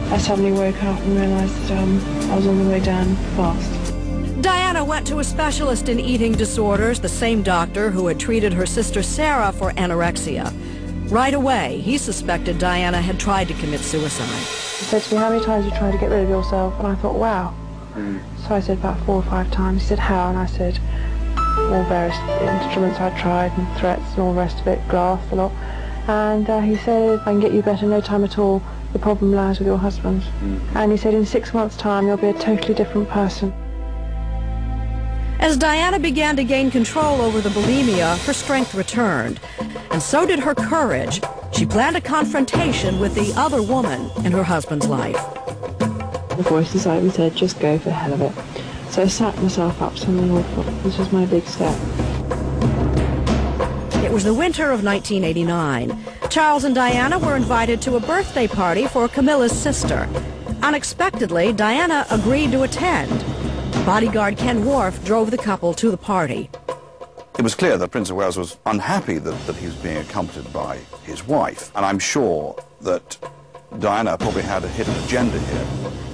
I suddenly woke up and realized that I was on the way down fast. Diana went to a specialist in eating disorders, the same doctor who had treated her sister Sarah for anorexia. Right away, he suspected Diana had tried to commit suicide. He said to me, how many times have you tried to get rid of yourself? And I thought, wow. So I said about 4 or 5 times. He said, how? And I said, all various instruments I tried and threats and all the rest of it, glass, a lot. And he said, I can get you better in no time at all. The problem lies with your husband. And he said, in 6 months' time, you'll be a totally different person. As Diana began to gain control over the bulimia, her strength returned, and so did her courage. She planned a confrontation with the other woman in her husband's life. The voice inside me said, just go for the hell of it. So I sat myself up something awful. This was my big step. It was the winter of 1989. Charles and Diana were invited to a birthday party for Camilla's sister. Unexpectedly, Diana agreed to attend. Bodyguard Ken Wharf drove the couple to the party. It was clear that Prince of Wales was unhappy that he was being accompanied by his wife, and I'm sure that Diana probably had a hidden agenda here.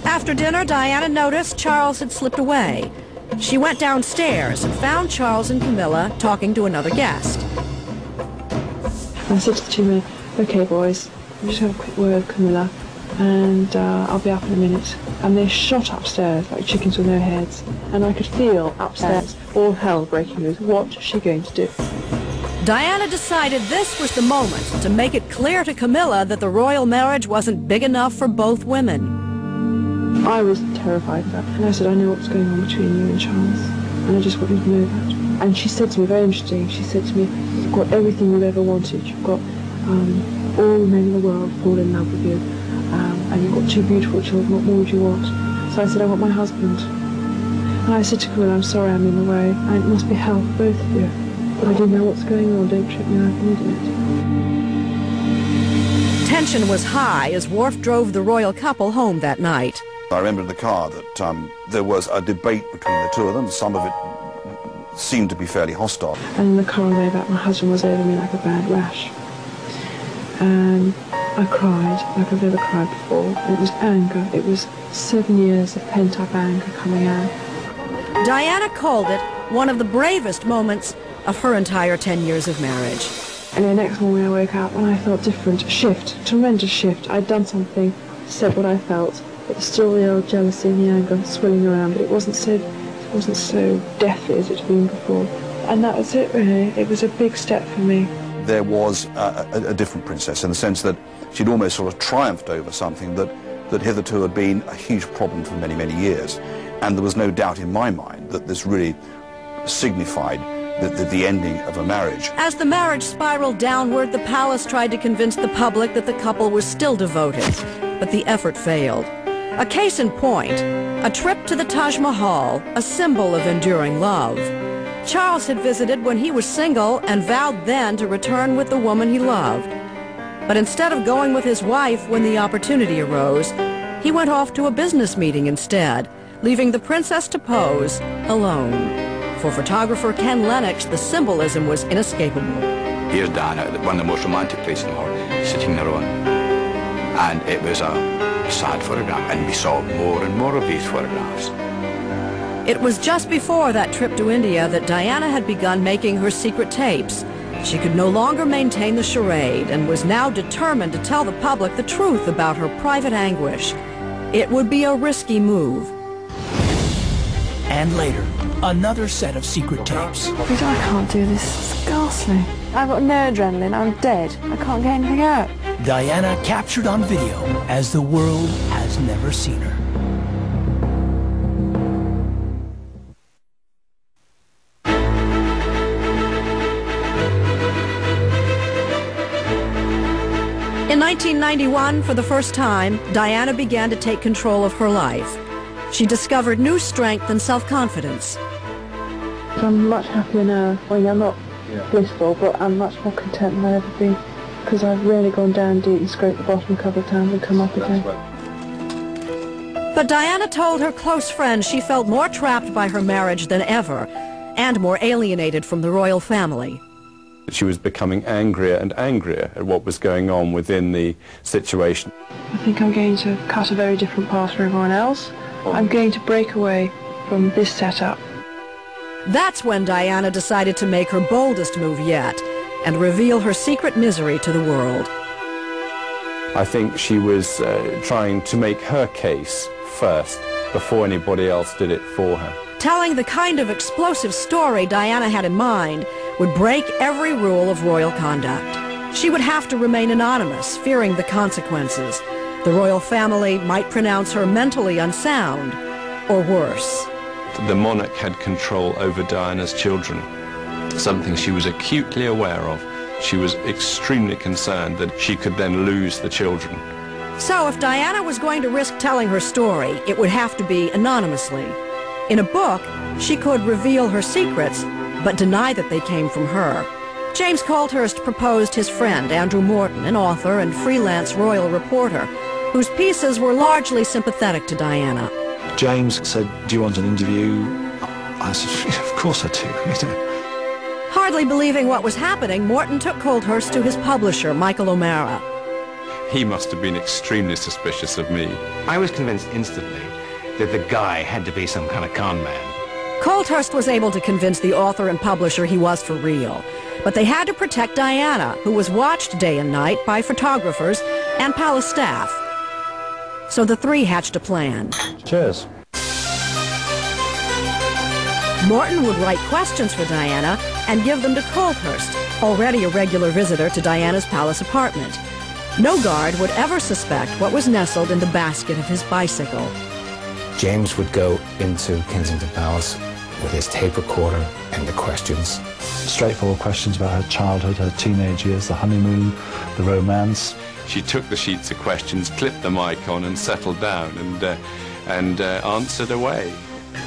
After dinner, Diana noticed Charles had slipped away. She went downstairs and found Charles and Camilla talking to another guest. I said to the 2 men, okay boys, we'll just have a quick word with Camilla, and I'll be up in a minute. And they shot upstairs like chickens with no heads, and I could feel upstairs all hell breaking loose. What's she going to do? Diana decided this was the moment to make it clear to Camilla that the royal marriage wasn't big enough for both women. I was terrified of that, and I said, I know what's going on between you and Charles, and I just want you to know that. And she said to me, very interesting, she said to me, you've got everything you've ever wanted. You've got all the men in the world fall in love with you. And you've got 2 beautiful children, what more would you want? So I said, I want my husband. And I said to Camilla, I'm sorry I'm in the way, and it must be hell for both of you. But I didn't know what's going on, don't trip me up, I needed it. Tension was high as Wharf drove the royal couple home that night. I remember in the car that there was a debate between the two of them. Some of it seemed to be fairly hostile. And in the car on the way back, my husband was over me like a bad rash. And I cried like I've never cried before. And it was anger. It was 7 years of pent-up anger coming out. Diana called it one of the bravest moments of her entire 10 years of marriage. And the next morning I woke up and I felt different. Shift, tremendous shift. I'd done something, said what I felt, but there's still the old jealousy and the anger swirling around, but it wasn't so deathly as it had been before. And that was it, really. It was a big step for me. There was a different princess in the sense that she'd almost sort of triumphed over something that hitherto had been a huge problem for many, many years. And there was no doubt in my mind that this really signified the ending of a marriage. As the marriage spiraled downward, the palace tried to convince the public that the couple was still devoted, but the effort failed. A case in point, a trip to the Taj Mahal, a symbol of enduring love. Charles had visited when he was single and vowed then to return with the woman he loved. But instead of going with his wife when the opportunity arose, he went off to a business meeting instead, leaving the princess to pose alone. For photographer Ken Lennox, the symbolism was inescapable. Here's Diana at one of the most romantic places in the world, sitting there on. And it was a sad photograph, and we saw more and more of these photographs. It was just before that trip to India that Diana had begun making her secret tapes. She could no longer maintain the charade and was now determined to tell the public the truth about her private anguish. It would be a risky move. And later, another set of secret tapes. I can't do this. It's ghastly. I've got no adrenaline. I'm dead. I can't get anything out. Diana captured on video as the world has never seen her. In 1991, for the first time, Diana began to take control of her life. She discovered new strength and self-confidence. I'm much happier now. I mean, I'm not blissful, but I'm much more content than I've ever been, because I've really gone down deep and scraped the bottom a couple of times and come up again. But Diana told her close friends she felt more trapped by her marriage than ever, and more alienated from the royal family. She was becoming angrier and angrier at what was going on within the situation. I think I'm going to cut a very different path from everyone else. I'm going to break away from this setup. That's when Diana decided to make her boldest move yet and reveal her secret misery to the world. I think she was trying to make her case first before anybody else did it for her. Telling the kind of explosive story Diana had in mind would break every rule of royal conduct. She would have to remain anonymous, fearing the consequences. The royal family might pronounce her mentally unsound, or worse. The monarch had control over Diana's children, something she was acutely aware of. She was extremely concerned that she could then lose the children. So if Diana was going to risk telling her story, it would have to be anonymously. In a book, she could reveal her secrets, but deny that they came from her. James Colthurst proposed his friend, Andrew Morton, an author and freelance royal reporter, whose pieces were largely sympathetic to Diana. James said, "Do you want an interview?" I said, "Of course I do." Hardly believing what was happening, Morton took Colthurst to his publisher, Michael O'Mara. He must have been extremely suspicious of me. I was convinced instantly that the guy had to be some kind of con man. Colthurst was able to convince the author and publisher he was for real. But they had to protect Diana, who was watched day and night by photographers and palace staff. So the three hatched a plan. Cheers. Morton would write questions for Diana and give them to Colthurst, already a regular visitor to Diana's palace apartment. No guard would ever suspect what was nestled in the basket of his bicycle. James would go into Kensington Palace with his tape recorder and the questions. Straightforward questions about her childhood, her teenage years, the honeymoon, the romance. She took the sheets of questions, clipped the mic on and settled down and answered away.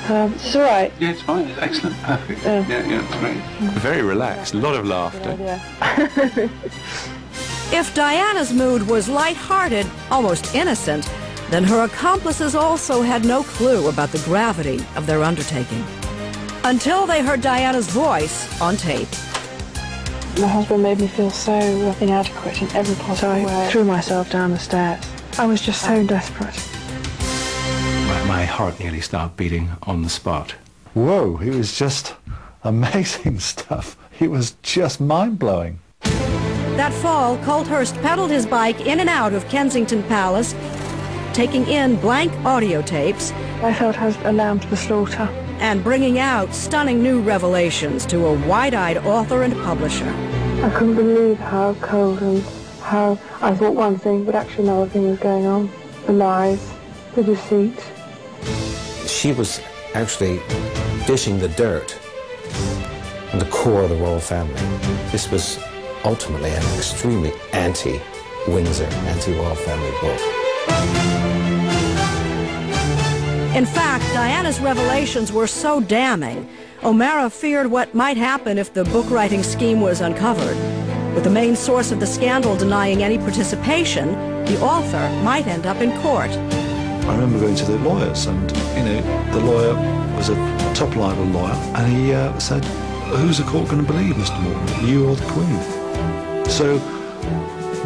Is this all right? Yeah, it's fine. It's excellent. Perfect. Yeah, it's great. Very relaxed, a lot of laughter. If Diana's mood was light-hearted, almost innocent, then her accomplices also had no clue about the gravity of their undertaking. Until they heard Diana's voice on tape. My husband made me feel so inadequate in every possible way. I threw myself down the stairs. I was just so desperate. My heart nearly stopped beating on the spot. Whoa, it was just amazing stuff. It was just mind-blowing. That fall, Colthurst pedaled his bike in and out of Kensington Palace, taking in blank audio tapes. I felt I was a lamb to the slaughter. And bringing out stunning new revelations to a wide-eyed author and publisher. I couldn't believe how cold and how I thought one thing, but actually another thing was going on. The lies, the deceit. She was actually dishing the dirt on the core of the royal family. This was ultimately an extremely anti-Windsor, anti-royal family book. In fact, Diana's revelations were so damning, O'Mara feared what might happen if the book-writing scheme was uncovered. With the main source of the scandal denying any participation, the author might end up in court. I remember going to the lawyers, and, you know, the lawyer was a top-level lawyer, and he said, who's the court going to believe, Mr. Morton, you or the Queen? So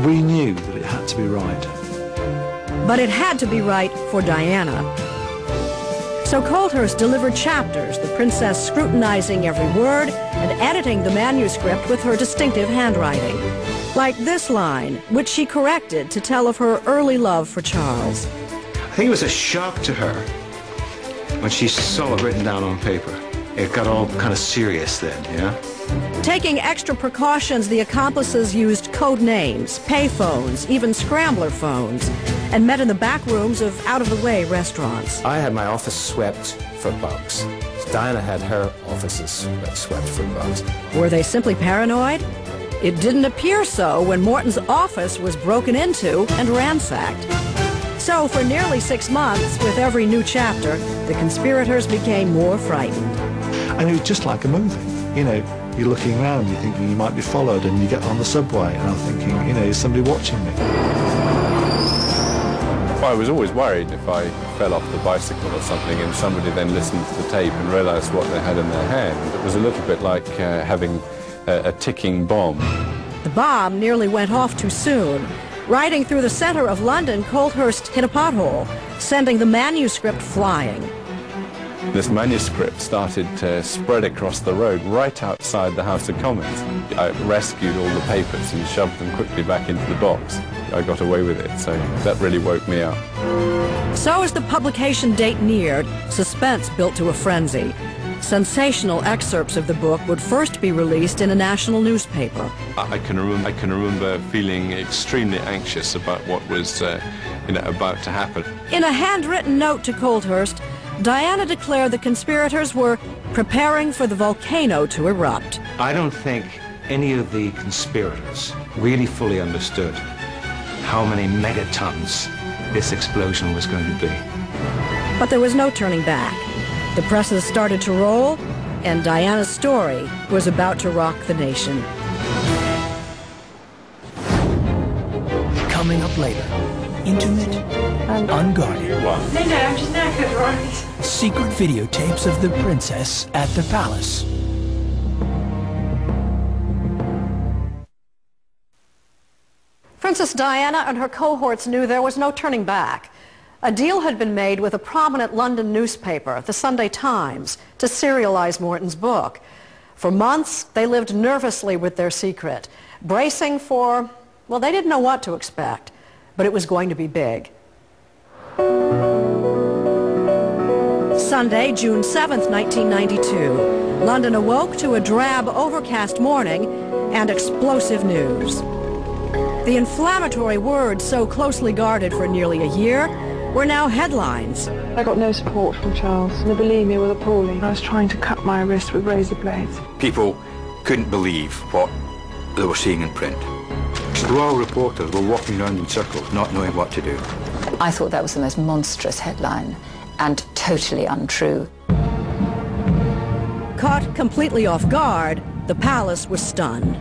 we knew that it had to be right. But it had to be right for Diana. So Colthurst delivered chapters, the princess scrutinizing every word and editing the manuscript with her distinctive handwriting. Like this line, which she corrected to tell of her early love for Charles. I think it was a shock to her when she saw it written down on paper. It got all kind of serious then, yeah? Taking extra precautions, the accomplices used code names, payphones, even scrambler phones, and met in the back rooms of out-of-the-way restaurants. I had my office swept for bugs. Diana had her offices swept for bugs. Were they simply paranoid? It didn't appear so when Morton's office was broken into and ransacked. So for nearly 6 months, with every new chapter, the conspirators became more frightened. And it was just like a movie. You know, you're looking around, you're thinking you might be followed, and you get on the subway, and I'm thinking, you know, is somebody watching me? I was always worried if I fell off the bicycle or something and somebody then listened to the tape and realised what they had in their hand. It was a little bit like having a ticking bomb. The bomb nearly went off too soon. Riding through the centre of London, Colthurst hit a pothole, sending the manuscript flying. This manuscript started to spread across the road right outside the House of Commons. I rescued all the papers and shoved them quickly back into the box. I got away with it, so that really woke me up. So as the publication date neared, suspense built to a frenzy. Sensational excerpts of the book would first be released in a national newspaper. I can remember feeling extremely anxious about what was about to happen. In a handwritten note to Colthurst, Diana declared the conspirators were preparing for the volcano to erupt. I don't think any of the conspirators really fully understood how many megatons this explosion was going to be. But there was no turning back. The presses started to roll, and Diana's story was about to rock the nation. Coming up later, intimate, unguarded. Linda, I'm just knackered, right? Secret videotapes of the princess at the palace. Princess Diana and her cohorts knew there was no turning back. A deal had been made with a prominent London newspaper, the Sunday Times, to serialize Morton's book. For months, they lived nervously with their secret, bracing for, well, they didn't know what to expect, but it was going to be big. Sunday, June 7th, 1992. London awoke to a drab, overcast morning and explosive news. The inflammatory words so closely guarded for nearly a year were now headlines. I got no support from Charles. The bulimia was appalling. I was trying to cut my wrist with razor blades. People couldn't believe what they were seeing in print. The royal reporters were walking around in circles, not knowing what to do. I thought that was the most monstrous headline and totally untrue. Caught completely off guard, the palace was stunned.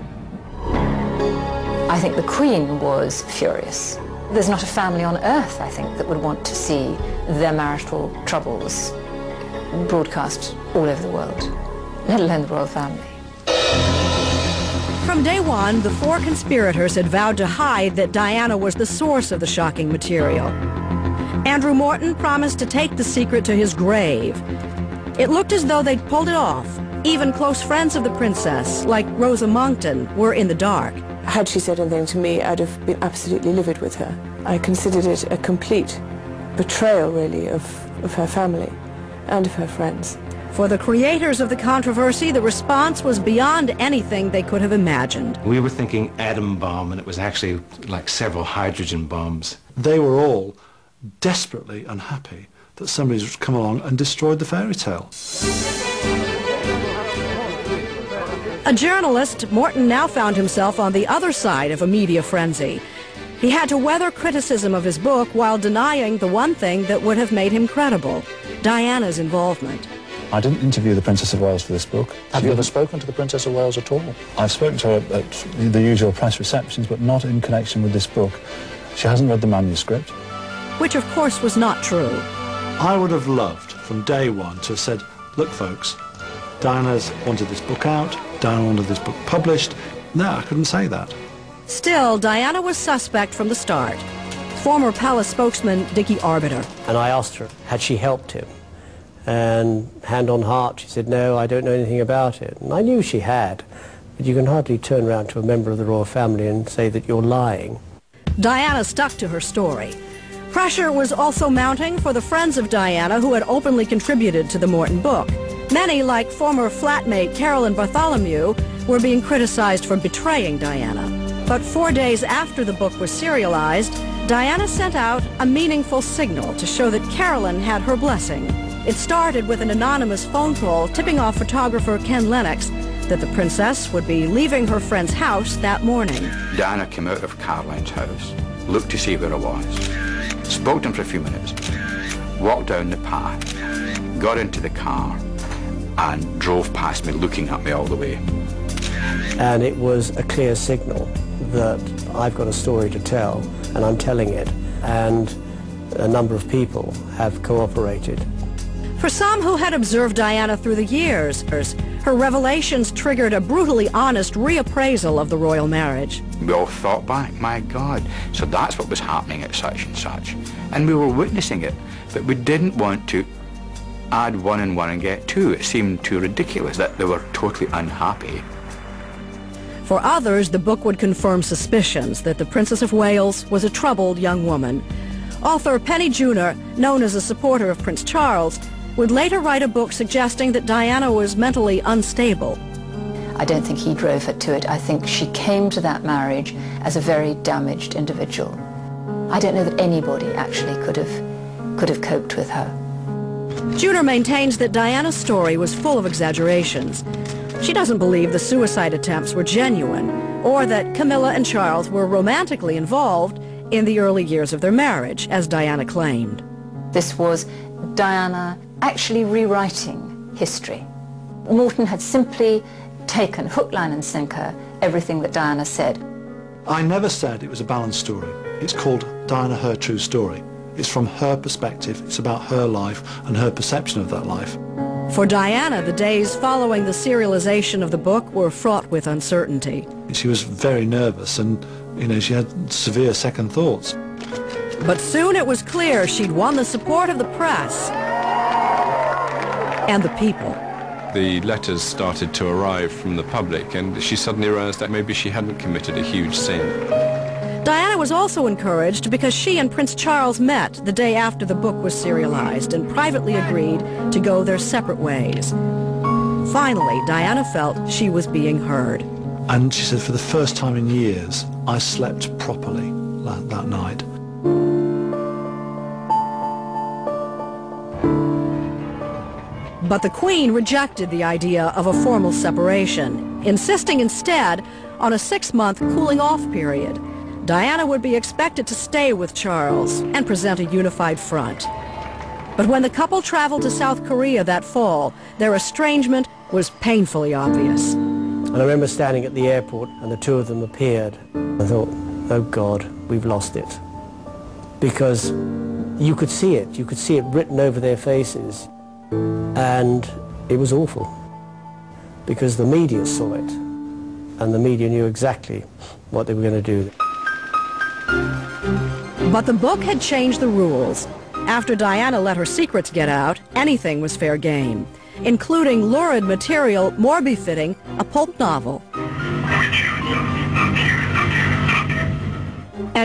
I think the Queen was furious. There's not a family on earth, I think, that would want to see their marital troubles broadcast all over the world, let alone the royal family. From day one, the four conspirators had vowed to hide that Diana was the source of the shocking material. Andrew Morton promised to take the secret to his grave. It looked as though they'd pulled it off. Even close friends of the princess, like Rosa Monckton, were in the dark. Had she said anything to me, I'd have been absolutely livid with her. I considered it a complete betrayal, really, of her family and of her friends. For the creators of the controversy, the response was beyond anything they could have imagined. We were thinking atom bomb, and it was actually like several hydrogen bombs. They were all desperately unhappy that somebody's come along and destroyed the fairy tale. A journalist, Morton now found himself on the other side of a media frenzy. He had to weather criticism of his book while denying the one thing that would have made him credible, Diana's involvement. I didn't interview the Princess of Wales for this book. Have you ever spoken to the Princess of Wales at all? I've spoken to her at the usual press receptions, but not in connection with this book. She hasn't read the manuscript. Which, of course, was not true. I would have loved, from day one, to have said, look, folks, Diana's wanted this book out, Diana wanted this book published. No, I couldn't say that. Still, Diana was suspect from the start. Former palace spokesman Dickie Arbiter. And I asked her, had she helped him? And hand on heart, she said, no, I don't know anything about it. And I knew she had, but you can hardly turn around to a member of the royal family and say that you're lying. Diana stuck to her story. Pressure was also mounting for the friends of Diana who had openly contributed to the Morton book. Many, like former flatmate Carolyn Bartholomew, were being criticized for betraying Diana. But 4 days after the book was serialized, Diana sent out a meaningful signal to show that Carolyn had her blessing. It started with an anonymous phone call tipping off photographer Ken Lennox that the princess would be leaving her friend's house that morning. Diana came out of Caroline's house, looked to see where I was, spoke to him for a few minutes, walked down the path, got into the car, and drove past me, looking at me all the way. And it was a clear signal that I've got a story to tell, and I'm telling it, and a number of people have cooperated. For some who had observed Diana through the years, her revelations triggered a brutally honest reappraisal of the royal marriage. We all thought back, my God, so that's what was happening at such and such. And we were witnessing it, but we didn't want to add 1 and 1 and get 2. It seemed too ridiculous that they were totally unhappy. For others, the book would confirm suspicions that the Princess of Wales was a troubled young woman. Author Penny Junor, known as a supporter of Prince Charles, would later write a book suggesting that Diana was mentally unstable. I don't think he drove her to it. I think she came to that marriage as a very damaged individual. I don't know that anybody actually could have coped with her. Junor maintains that Diana's story was full of exaggerations. She doesn't believe the suicide attempts were genuine, or that Camilla and Charles were romantically involved in the early years of their marriage, as Diana claimed. This was Diana actually rewriting history. Morton had simply taken hook, line and sinker everything that Diana said. I never said it was a balanced story. It's called Diana, Her True Story. It's from her perspective, it's about her life and her perception of that life. For Diana, the days following the serialization of the book were fraught with uncertainty. She was very nervous and, she had severe second thoughts. But soon it was clear she'd won the support of the press and the people. The letters started to arrive from the public, and she suddenly realized that maybe she hadn't committed a huge sin. Diana was also encouraged because she and Prince Charles met the day after the book was serialized and privately agreed to go their separate ways. Finally, Diana felt she was being heard. And she said, for the first time in years, I slept properly that night. But the Queen rejected the idea of a formal separation, insisting instead on a 6-month cooling-off period. Diana would be expected to stay with Charles and present a unified front. But when the couple traveled to South Korea that fall, their estrangement was painfully obvious. And I remember standing at the airport and the two of them appeared. I thought, oh God, we've lost it. Because you could see it written over their faces. And it was awful. Because the media saw it. And the media knew exactly what they were going to do. But the book had changed the rules. After Diana let her secrets get out, anything was fair game, including lurid material more befitting a pulp novel. Which of them appeared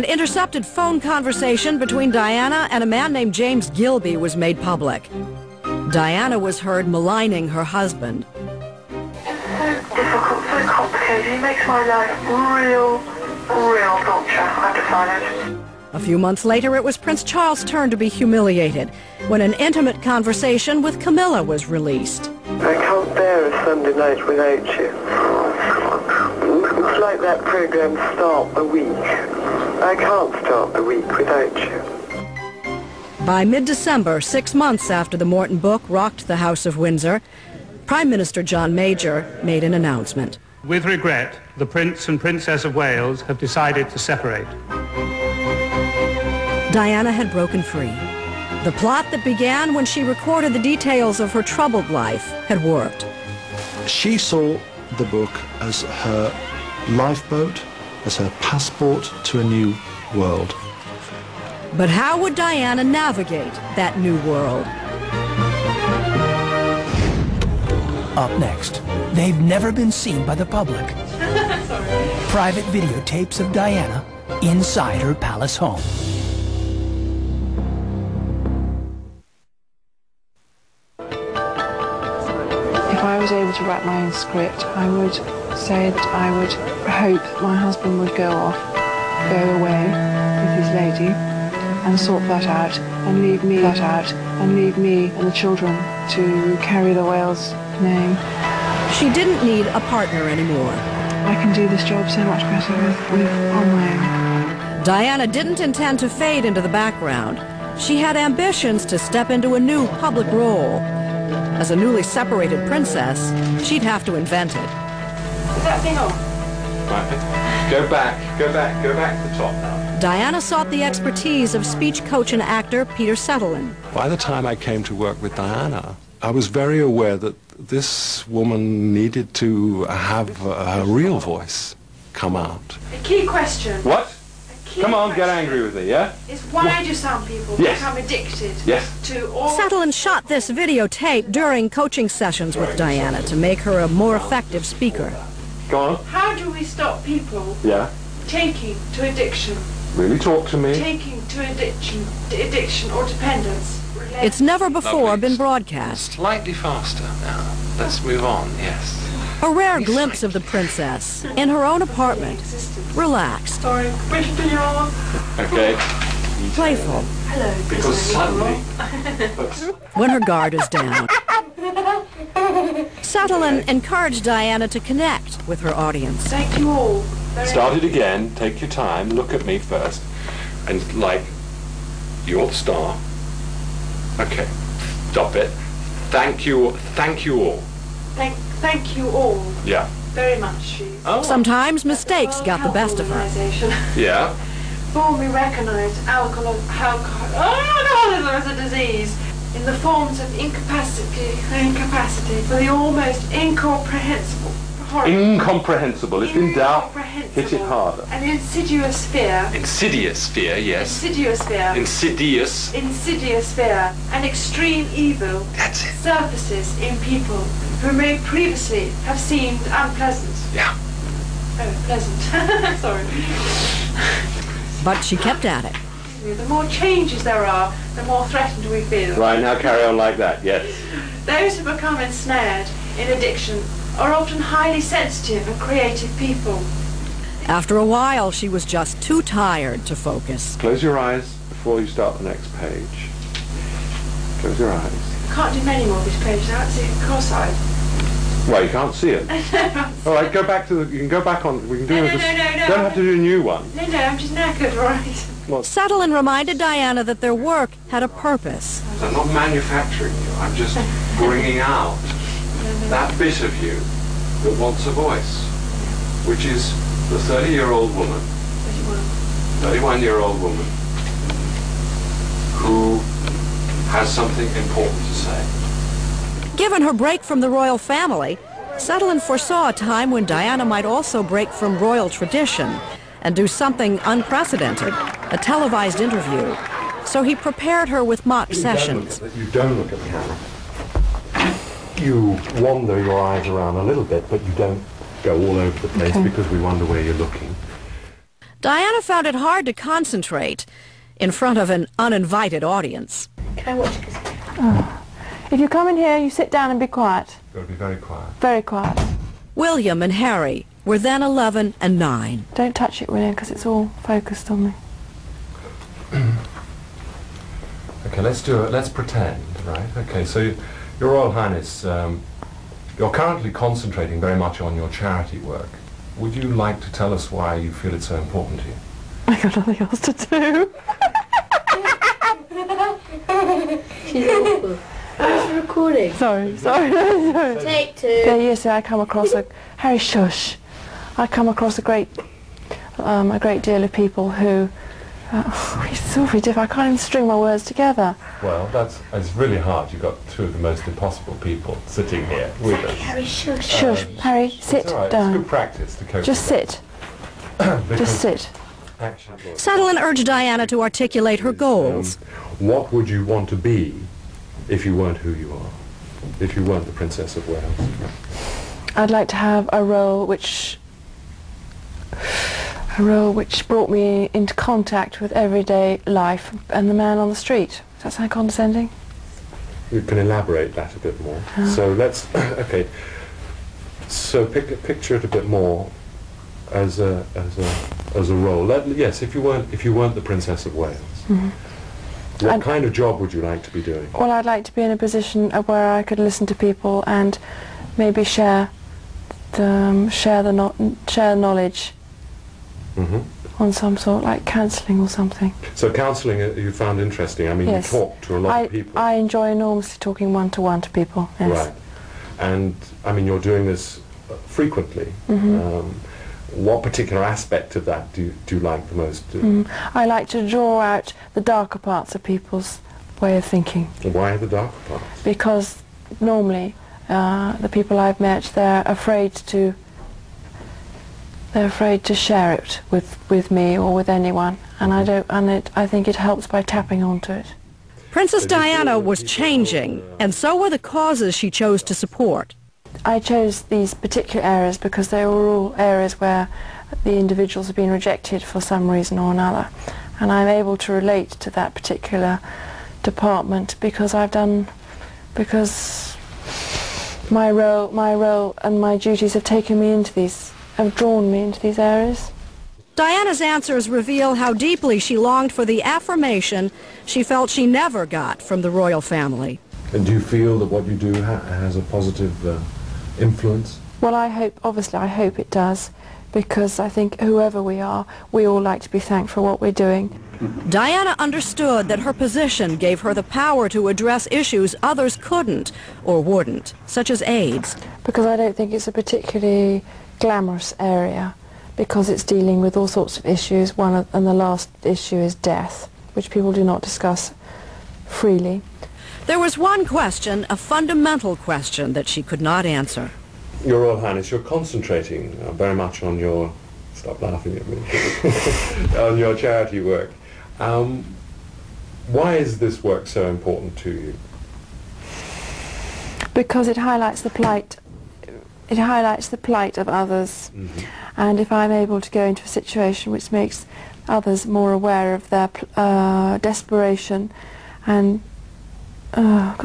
An intercepted phone conversation between Diana and a man named James Gilby was made public. Diana was heard maligning her husband. It's so difficult, so complicated. He makes my life real torture, I've decided. A few months later, it was Prince Charles' turn to be humiliated when an intimate conversation with Camilla was released. I can't bear a Sunday night without you. It's like that program Stop a Week. I can't start the week without you. By mid-December, 6 months after the Morton book rocked the House of Windsor, Prime Minister John Major made an announcement. With regret, the Prince and Princess of Wales have decided to separate. Diana had broken free. The plot that began when she recorded the details of her troubled life had worked. She saw the book as her lifeboat, as her passport to a new world. But how would Diana navigate that new world? Up next, they've never been seen by the public. Private videotapes of Diana inside her palace home. If I was able to write my own script, I would say that I would hope that my husband would go away with his lady and sort that out and leave me and the children to carry the Wales name. She didn't need a partner anymore. I can do this job so much better on my own. Diana didn't intend to fade into the background. She had ambitions to step into a new public role. As a newly separated princess, she'd have to invent it. Is that thing on? Right. Go back to the top now. Diana sought the expertise of speech coach and actor Peter Sutherland. By the time I came to work with Diana, I was very aware that this woman needed to have her real voice come out. A key question. What? Come on, get angry with me, yeah? Is why do some people become addicted to all... Sutherland shot this videotape during coaching sessions with Diana to make her a more effective speaker. Go on. How do we stop people taking to addiction? Really talk to me. Taking to addiction or dependence. It's never before been broadcast. Slightly faster now. Let's move on, yes. A rare glimpse of the princess in her own apartment, relaxed, Okay. playful, hello. Because suddenly... when her guard is down. Sutherland encouraged Diana to connect with her audience. Thank you all. Start it again, take your time, look at me first, and you're the star. Okay, stop it. Thank you all. Thank you all. Yeah. Very much. Sometimes mistakes got the best of her. Yeah. Before we recognise alcoholism as a disease in the forms of incapacity for the almost incomprehensible. Incomprehensible. If in doubt, hit it harder. An insidious fear. Insidious fear, yes. Insidious fear. Insidious. Insidious fear. An extreme evil. That's it. Surfaces in people who may previously have seemed unpleasant. Yeah. Oh, pleasant. Sorry. But she kept at it. The more changes there are, the more threatened we feel. Right, now carry on like that, yes. Those who become ensnared in addiction are often highly sensitive and creative people. After a while, she was just too tired to focus. Close your eyes before you start the next page. Close your eyes. I can't do many more of these pages. I see it cross-eyed. Well, you can't see it. All right, go back to the... You can go back on... We can do No, it. no. Don't have to do a new one. No, I'm just knackered, right? Sutherland reminded Diana that their work had a purpose. I'm not manufacturing you. I'm just bringing out that bit of you that wants a voice, which is the 30-year-old woman, 31-year-old woman, who has something important to say. Given her break from the royal family, Sutherland foresaw a time when Diana might also break from royal tradition and do something unprecedented, a televised interview. So he prepared her with mock sessions. You don't look at the camera. You wander your eyes around a little bit, but you don't go all over the place because we wonder where you're looking. Diana found it hard to concentrate in front of an uninvited audience. Can I watch this? Oh. If you come in here, you sit down and be quiet. Got to be very quiet. Very quiet. William and Harry were then 11 and 9. Don't touch it, William, because it's all focused on me. Okay, let's do it. Let's pretend, right? Okay, so Your Royal Highness, you're currently concentrating very much on your charity work. Would you like to tell us why you feel it's so important to you? I got nothing else to do. She's awful. How's the recording? Sorry. Take 2. There, yes, I come across Harry, shush. I come across a great deal of people who. It's so very difficult. I can't even string my words together. Well, it's really hard. You've got two of the most impossible people sitting here with us. Harry, shush. Shush, Harry, sit down. It's good practice to cope Just sit. Just sit. Sutherland urged Diana to articulate her goals. What would you want to be if you weren't who you are? If you weren't the Princess of Wales? I'd like to have a role which brought me into contact with everyday life and the man on the street. Does that sound condescending? You can elaborate that a bit more. So let's, okay, so picture it a bit more as a role. Yes, if you weren't the Princess of Wales, what kind of job would you like to be doing? Well, I'd like to be in a position where I could listen to people and maybe share knowledge on some sort, like counselling or something. So counselling you found interesting. I mean, yes. You talk to a lot of people. I enjoy enormously talking one-to-one to people. Yes. Right, and I mean, you're doing this frequently. What particular aspect of that do you like the most? I like to draw out the darker parts of people's way of thinking. Why the darker parts? Because normally the people I've met, they're afraid to share it with me or with anyone, and I think it helps by tapping onto it. Princess Diana was changing, and so were the causes she chose to support. I chose these particular areas because they were all areas where the individuals have been rejected for some reason or another, and I'm able to relate to that particular department because my role and my duties have drawn me into these areas. Diana's answers reveal how deeply she longed for the affirmation she felt she never got from the royal family. And do you feel that what you do has a positive influence? Well, I hope it does, because I think whoever we are, we all like to be thanked for what we're doing. Diana understood that her position gave her the power to address issues others couldn't or wouldn't, such as AIDS. Because I don't think it's a particularly glamorous area, because it's dealing with all sorts of issues. And the last issue is death, which people do not discuss freely. There was one question, a fundamental question, that she could not answer. Your Royal Highness, you're concentrating very much on your... Stop laughing at me. on your charity work. Why is this work so important to you? Because it highlights the plight. It highlights the plight of others. And if I'm able to go into a situation which makes others more aware of their desperation and... I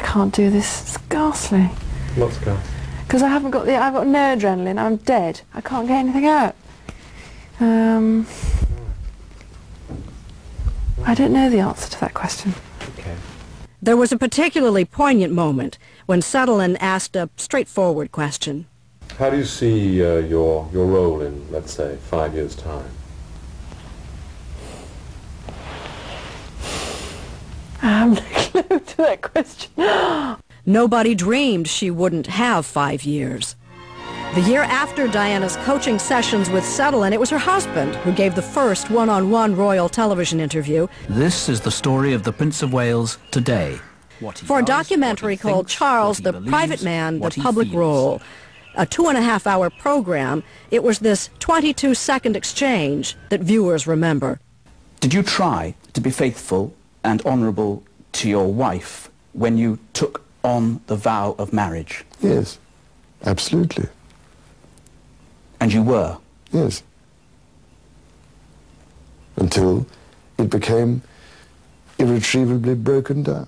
can't do this. It's ghastly. What's ghastly? Because I've got no adrenaline. I'm dead. I can't get anything out. I don't know the answer to that question. Okay. There was a particularly poignant moment when Sutherland asked a straightforward question. How do you see your role in, let's say, 5 years' time? I haven't a clue to that question. Nobody dreamed she wouldn't have 5 years. The year after Diana's coaching sessions with Sutherland, it was her husband who gave the first one-on-one royal television interview. This is the story of the Prince of Wales today. For a documentary called Charles, the Private Man, the Public Role. A 2.5-hour program, it was this 22-second exchange that viewers remember. Did you try to be faithful and honourable to your wife when you took on the vow of marriage? Yes, absolutely. And you were? Yes. until it became irretrievably broken down.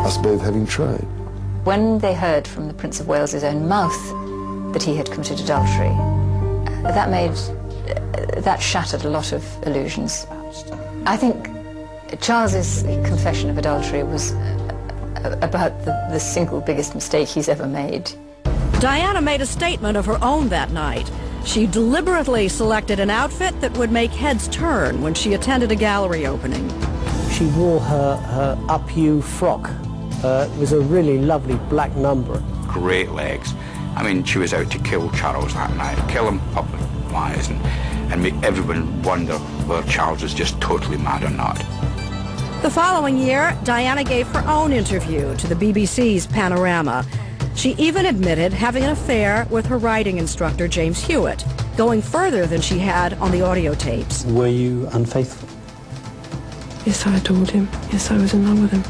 Us both having tried. When they heard from the Prince of Wales's own mouth that he had committed adultery, that shattered a lot of illusions. I think Charles's confession of adultery was about the single biggest mistake he's ever made. Diana made a statement of her own that night. She deliberately selected an outfit that would make heads turn when she attended a gallery opening. She wore her up-you frock. It was a really lovely black number. Great legs. I mean, she was out to kill Charles that night, kill him public-wise, and make everyone wonder whether Charles was just totally mad or not. The following year, Diana gave her own interview to the BBC's Panorama. She even admitted having an affair with her writing instructor, James Hewitt, going further than she had on the audio tapes. Were you unfaithful? Yes, I adored him. Yes, I was in love with him.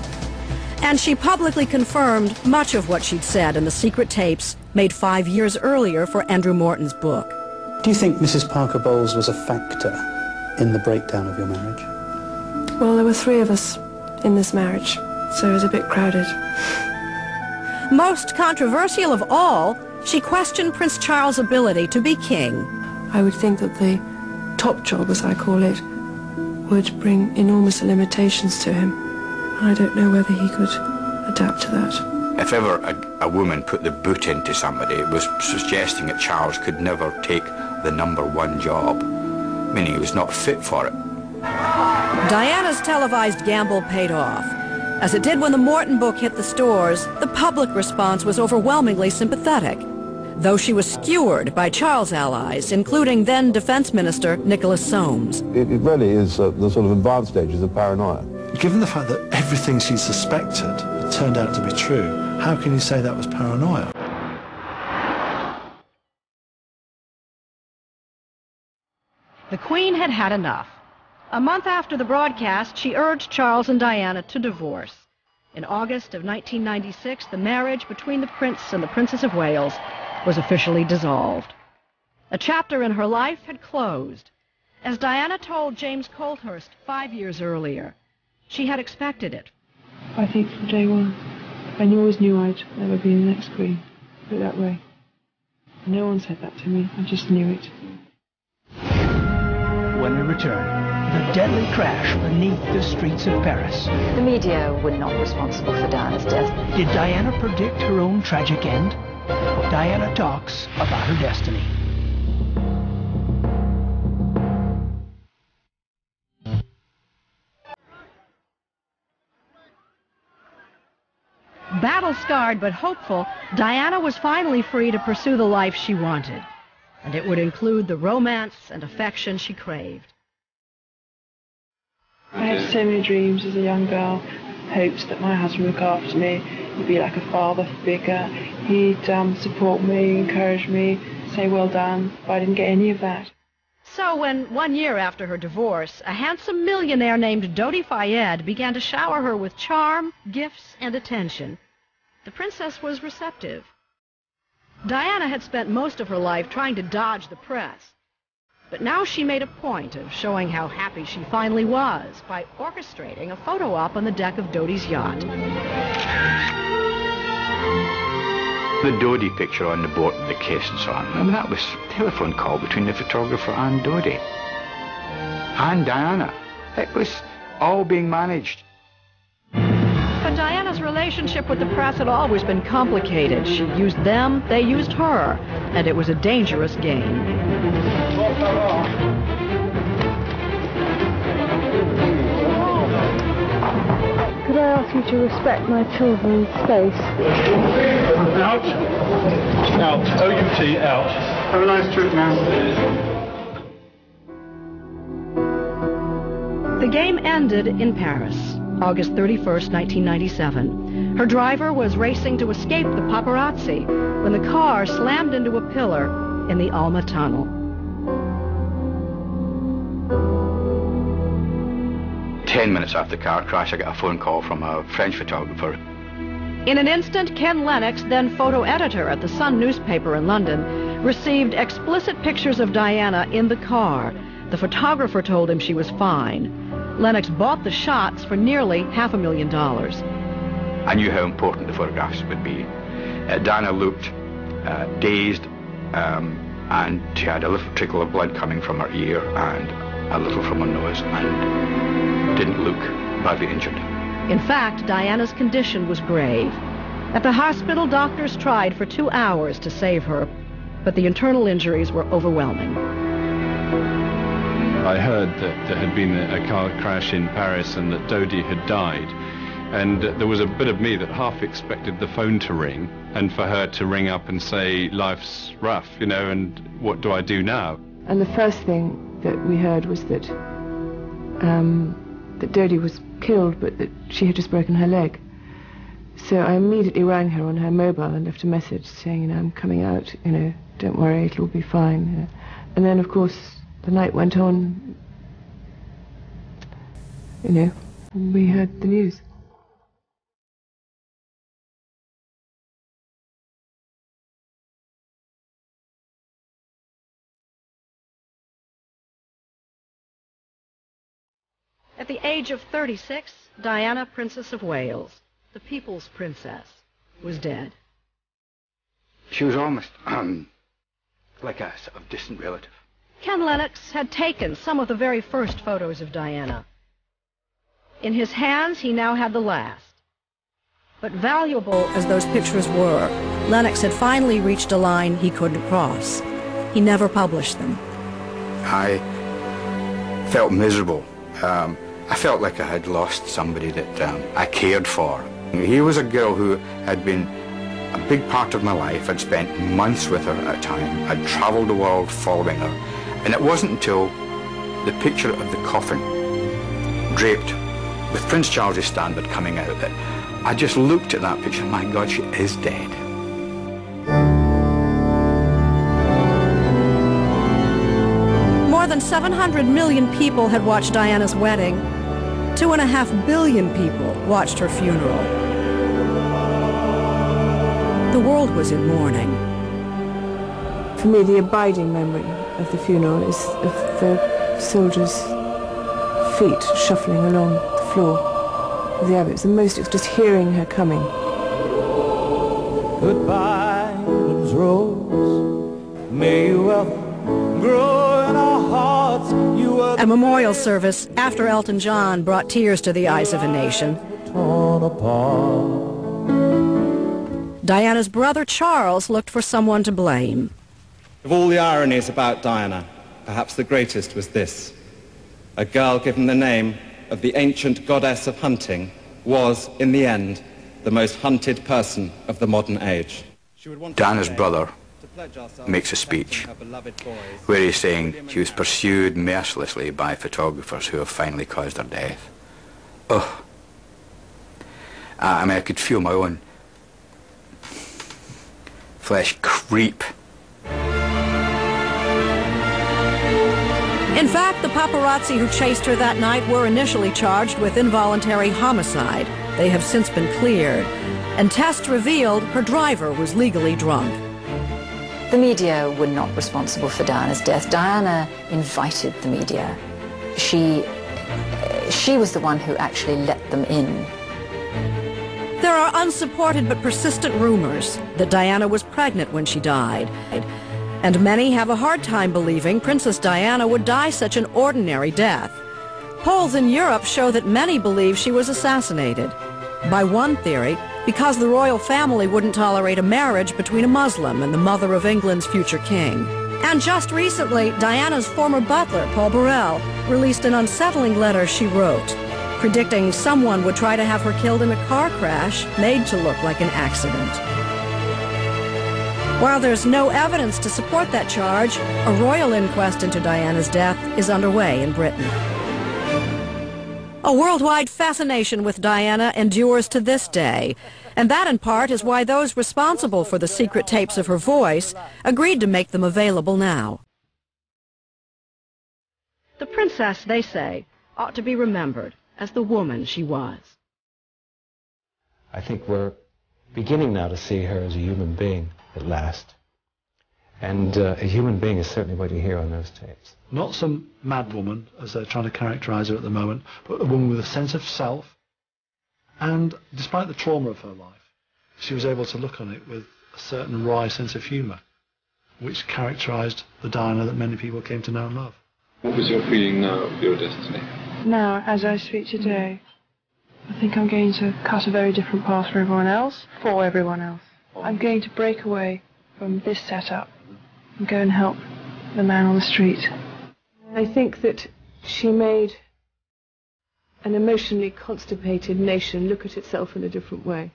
And she publicly confirmed much of what she'd said in the secret tapes made 5 years earlier for Andrew Morton's book. Do you think Mrs. Parker Bowles was a factor in the breakdown of your marriage? Well, there were 3 of us in this marriage, so it was a bit crowded. Most controversial of all, she questioned Prince Charles' ability to be king. I would think that the top job, as I call it, would bring enormous limitations to him. I don't know whether he could adapt to that. If ever a woman put the boot into somebody, it was suggesting that Charles could never take the #1 job, meaning he was not fit for it. Diana's televised gamble paid off. As it did when the Morton book hit the stores, the public response was overwhelmingly sympathetic, though she was skewered by Charles' allies, including then Defense Minister Nicholas Soames. It really is the sort of advanced stages of paranoia. Given the fact that everything she suspected had turned out to be true, how can you say that was paranoia? The Queen had had enough. A month after the broadcast, she urged Charles and Diana to divorce. In August of 1996, the marriage between the Prince and the Princess of Wales was officially dissolved. A chapter in her life had closed. As Diana told James Colthurst 5 years earlier, she had expected it. I think from day one, I always knew I'd never be the next queen. Put it that way. No one said that to me. I just knew it. When we return, the deadly crash beneath the streets of Paris. The media were not responsible for Diana's death. Did Diana predict her own tragic end? Diana talks about her destiny. Battle-scarred but hopeful, Diana was finally free to pursue the life she wanted. And it would include the romance and affection she craved. I had so many dreams as a young girl, hopes that my husband would look after me, he'd be like a father figure, he'd support me, encourage me, say well done, but I didn't get any of that. So when 1 year after her divorce, a handsome millionaire named Dodi Fayed began to shower her with charm, gifts, and attention, the princess was receptive. Diana had spent most of her life trying to dodge the press, but now she made a point of showing how happy she finally was by orchestrating a photo op on the deck of Dodi's yacht. The Dodi picture on the boat with the case and so on, I mean, that was a telephone call between the photographer and Dodi. And Diana. It was all being managed. But Diana's relationship with the press had always been complicated. She used them, they used her, and it was a dangerous game. Could I ask you to respect my children's space? Out. Out. O-U-T, out. Have a nice trip now. The game ended in Paris, August 31st, 1997. Her driver was racing to escape the paparazzi when the car slammed into a pillar in the Alma Tunnel. 10 minutes after the car crash, I got a phone call from a French photographer. In an instant, Ken Lennox, then photo editor at the Sun newspaper in London, received explicit pictures of Diana in the car. The photographer told him she was fine. Lennox bought the shots for nearly $500,000. I knew how important the photographs would be. Diana looked dazed, and she had a little trickle of blood coming from her ear and a little from her nose, and didn't look badly injured. In fact, Diana's condition was grave. At the hospital, doctors tried for 2 hours to save her, but the internal injuries were overwhelming. I heard that there had been a car crash in Paris and that Dodi had died. And there was a bit of me that half expected the phone to ring and for her to ring up and say, life's rough, you know, and what do I do now? And the first thing that we heard was that that Dodi was killed, but that she had just broken her leg. So I immediately rang her on her mobile and left a message saying, you know, I'm coming out, you know, don't worry, it'll be fine. You know. And then, of course, the night went on, you know, and we heard the news. At the age of 36, Diana, Princess of Wales, the people's princess, was dead. She was almost like a sort of distant relative. Ken Lennox had taken some of the very first photos of Diana. In his hands, he now had the last. But valuable as those pictures were, Lennox had finally reached a line he couldn't cross. He never published them. I felt miserable. I felt like I had lost somebody that I cared for. He was a girl who had been a big part of my life. I'd spent months with her at a time. I'd traveled the world following her. And it wasn't until the picture of the coffin, draped with Prince Charles's standard coming out, that I just looked at that picture, my God, she is dead. More than 700 million people had watched Diana's wedding. 2.5 billion people watched her funeral. The world was in mourning. For me, the abiding memory of the funeral is of the soldiers' feet shuffling along the floor of the abbey. It was just hearing her coming. Goodbye, England's rose. May you ever grow in our hearts. A memorial service after Elton John brought tears to the eyes of a nation. Torn apart. Diana's brother Charles looked for someone to blame. Of all the ironies about Diana, perhaps the greatest was this. A girl given the name of the ancient goddess of hunting was, in the end, the most hunted person of the modern age. Diana's brother makes a speech where he's saying she was pursued mercilessly by photographers who have finally caused her death. Oh, I mean, I could feel my own flesh creep. In fact, the paparazzi who chased her that night were initially charged with involuntary homicide. They have since been cleared, and tests revealed her driver was legally drunk. The media were not responsible for Diana's death. Diana invited the media. She was the one who actually let them in. There are unsupported but persistent rumors that Diana was pregnant when she died. And many have a hard time believing Princess Diana would die such an ordinary death. Polls in Europe show that many believe she was assassinated. By one theory, because the royal family wouldn't tolerate a marriage between a Muslim and the mother of England's future king. And just recently, Diana's former butler, Paul Burrell, released an unsettling letter she wrote, predicting someone would try to have her killed in a car crash made to look like an accident. While there's no evidence to support that charge, a royal inquest into Diana's death is underway in Britain. A worldwide fascination with Diana endures to this day, and that in part is why those responsible for the secret tapes of her voice agreed to make them available now. The princess, they say, ought to be remembered as the woman she was. I think we're beginning now to see her as a human being at last. And a human being is certainly what you hear on those tapes. Not some mad woman, as they're trying to characterise her at the moment, but a woman with a sense of self. And despite the trauma of her life, she was able to look on it with a certain wry sense of humour, which characterised the Diana that many people came to know and love. What was your feeling now of your destiny? Now, as I speak today, I think I'm going to cut a very different path for everyone else, I'm going to break away from this setup and go and help the man on the street. I think that she made an emotionally constipated nation look at itself in a different way.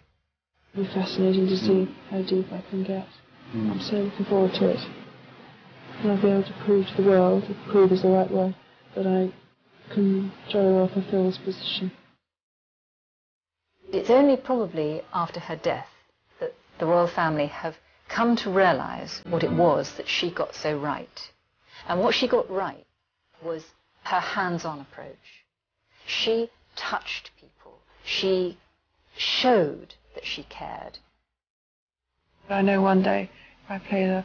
It'll be fascinating to see how deep I can get. I'm so looking forward to it. And I'll be able to prove to the world, if prove is the right word, that I can jolly well fulfill this position. It's only probably after her death that the royal family have come to realise what it was that she got so right. And what she got right was her hands-on approach. She touched people. She showed that she cared. I know one day, if I play the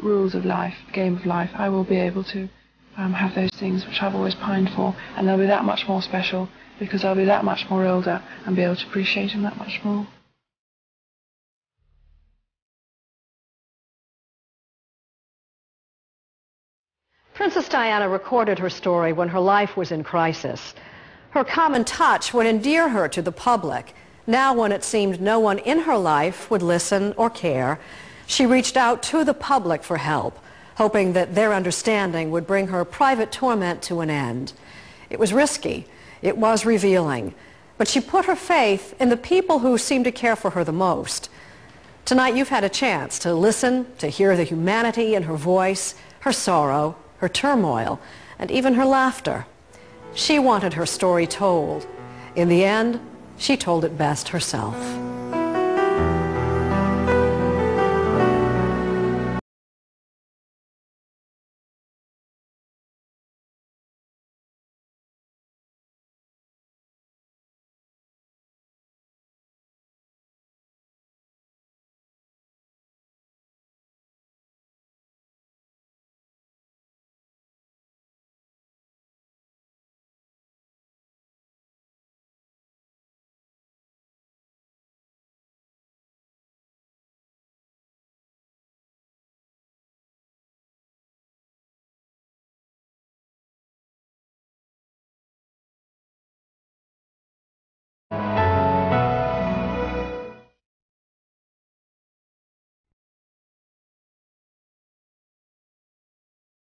rules of life, the game of life, I will be able to have those things which I've always pined for, and they'll be that much more special because I'll be that much more older and be able to appreciate them that much more. Princess Diana recorded her story when her life was in crisis. Her common touch would endear her to the public. Now, when it seemed no one in her life would listen or care, she reached out to the public for help, hoping that their understanding would bring her private torment to an end. It was risky. It was revealing. But she put her faith in the people who seemed to care for her the most. Tonight, you've had a chance to listen, to hear the humanity in her voice, her sorrow, her turmoil, and even her laughter. She wanted her story told. In the end, she told it best herself.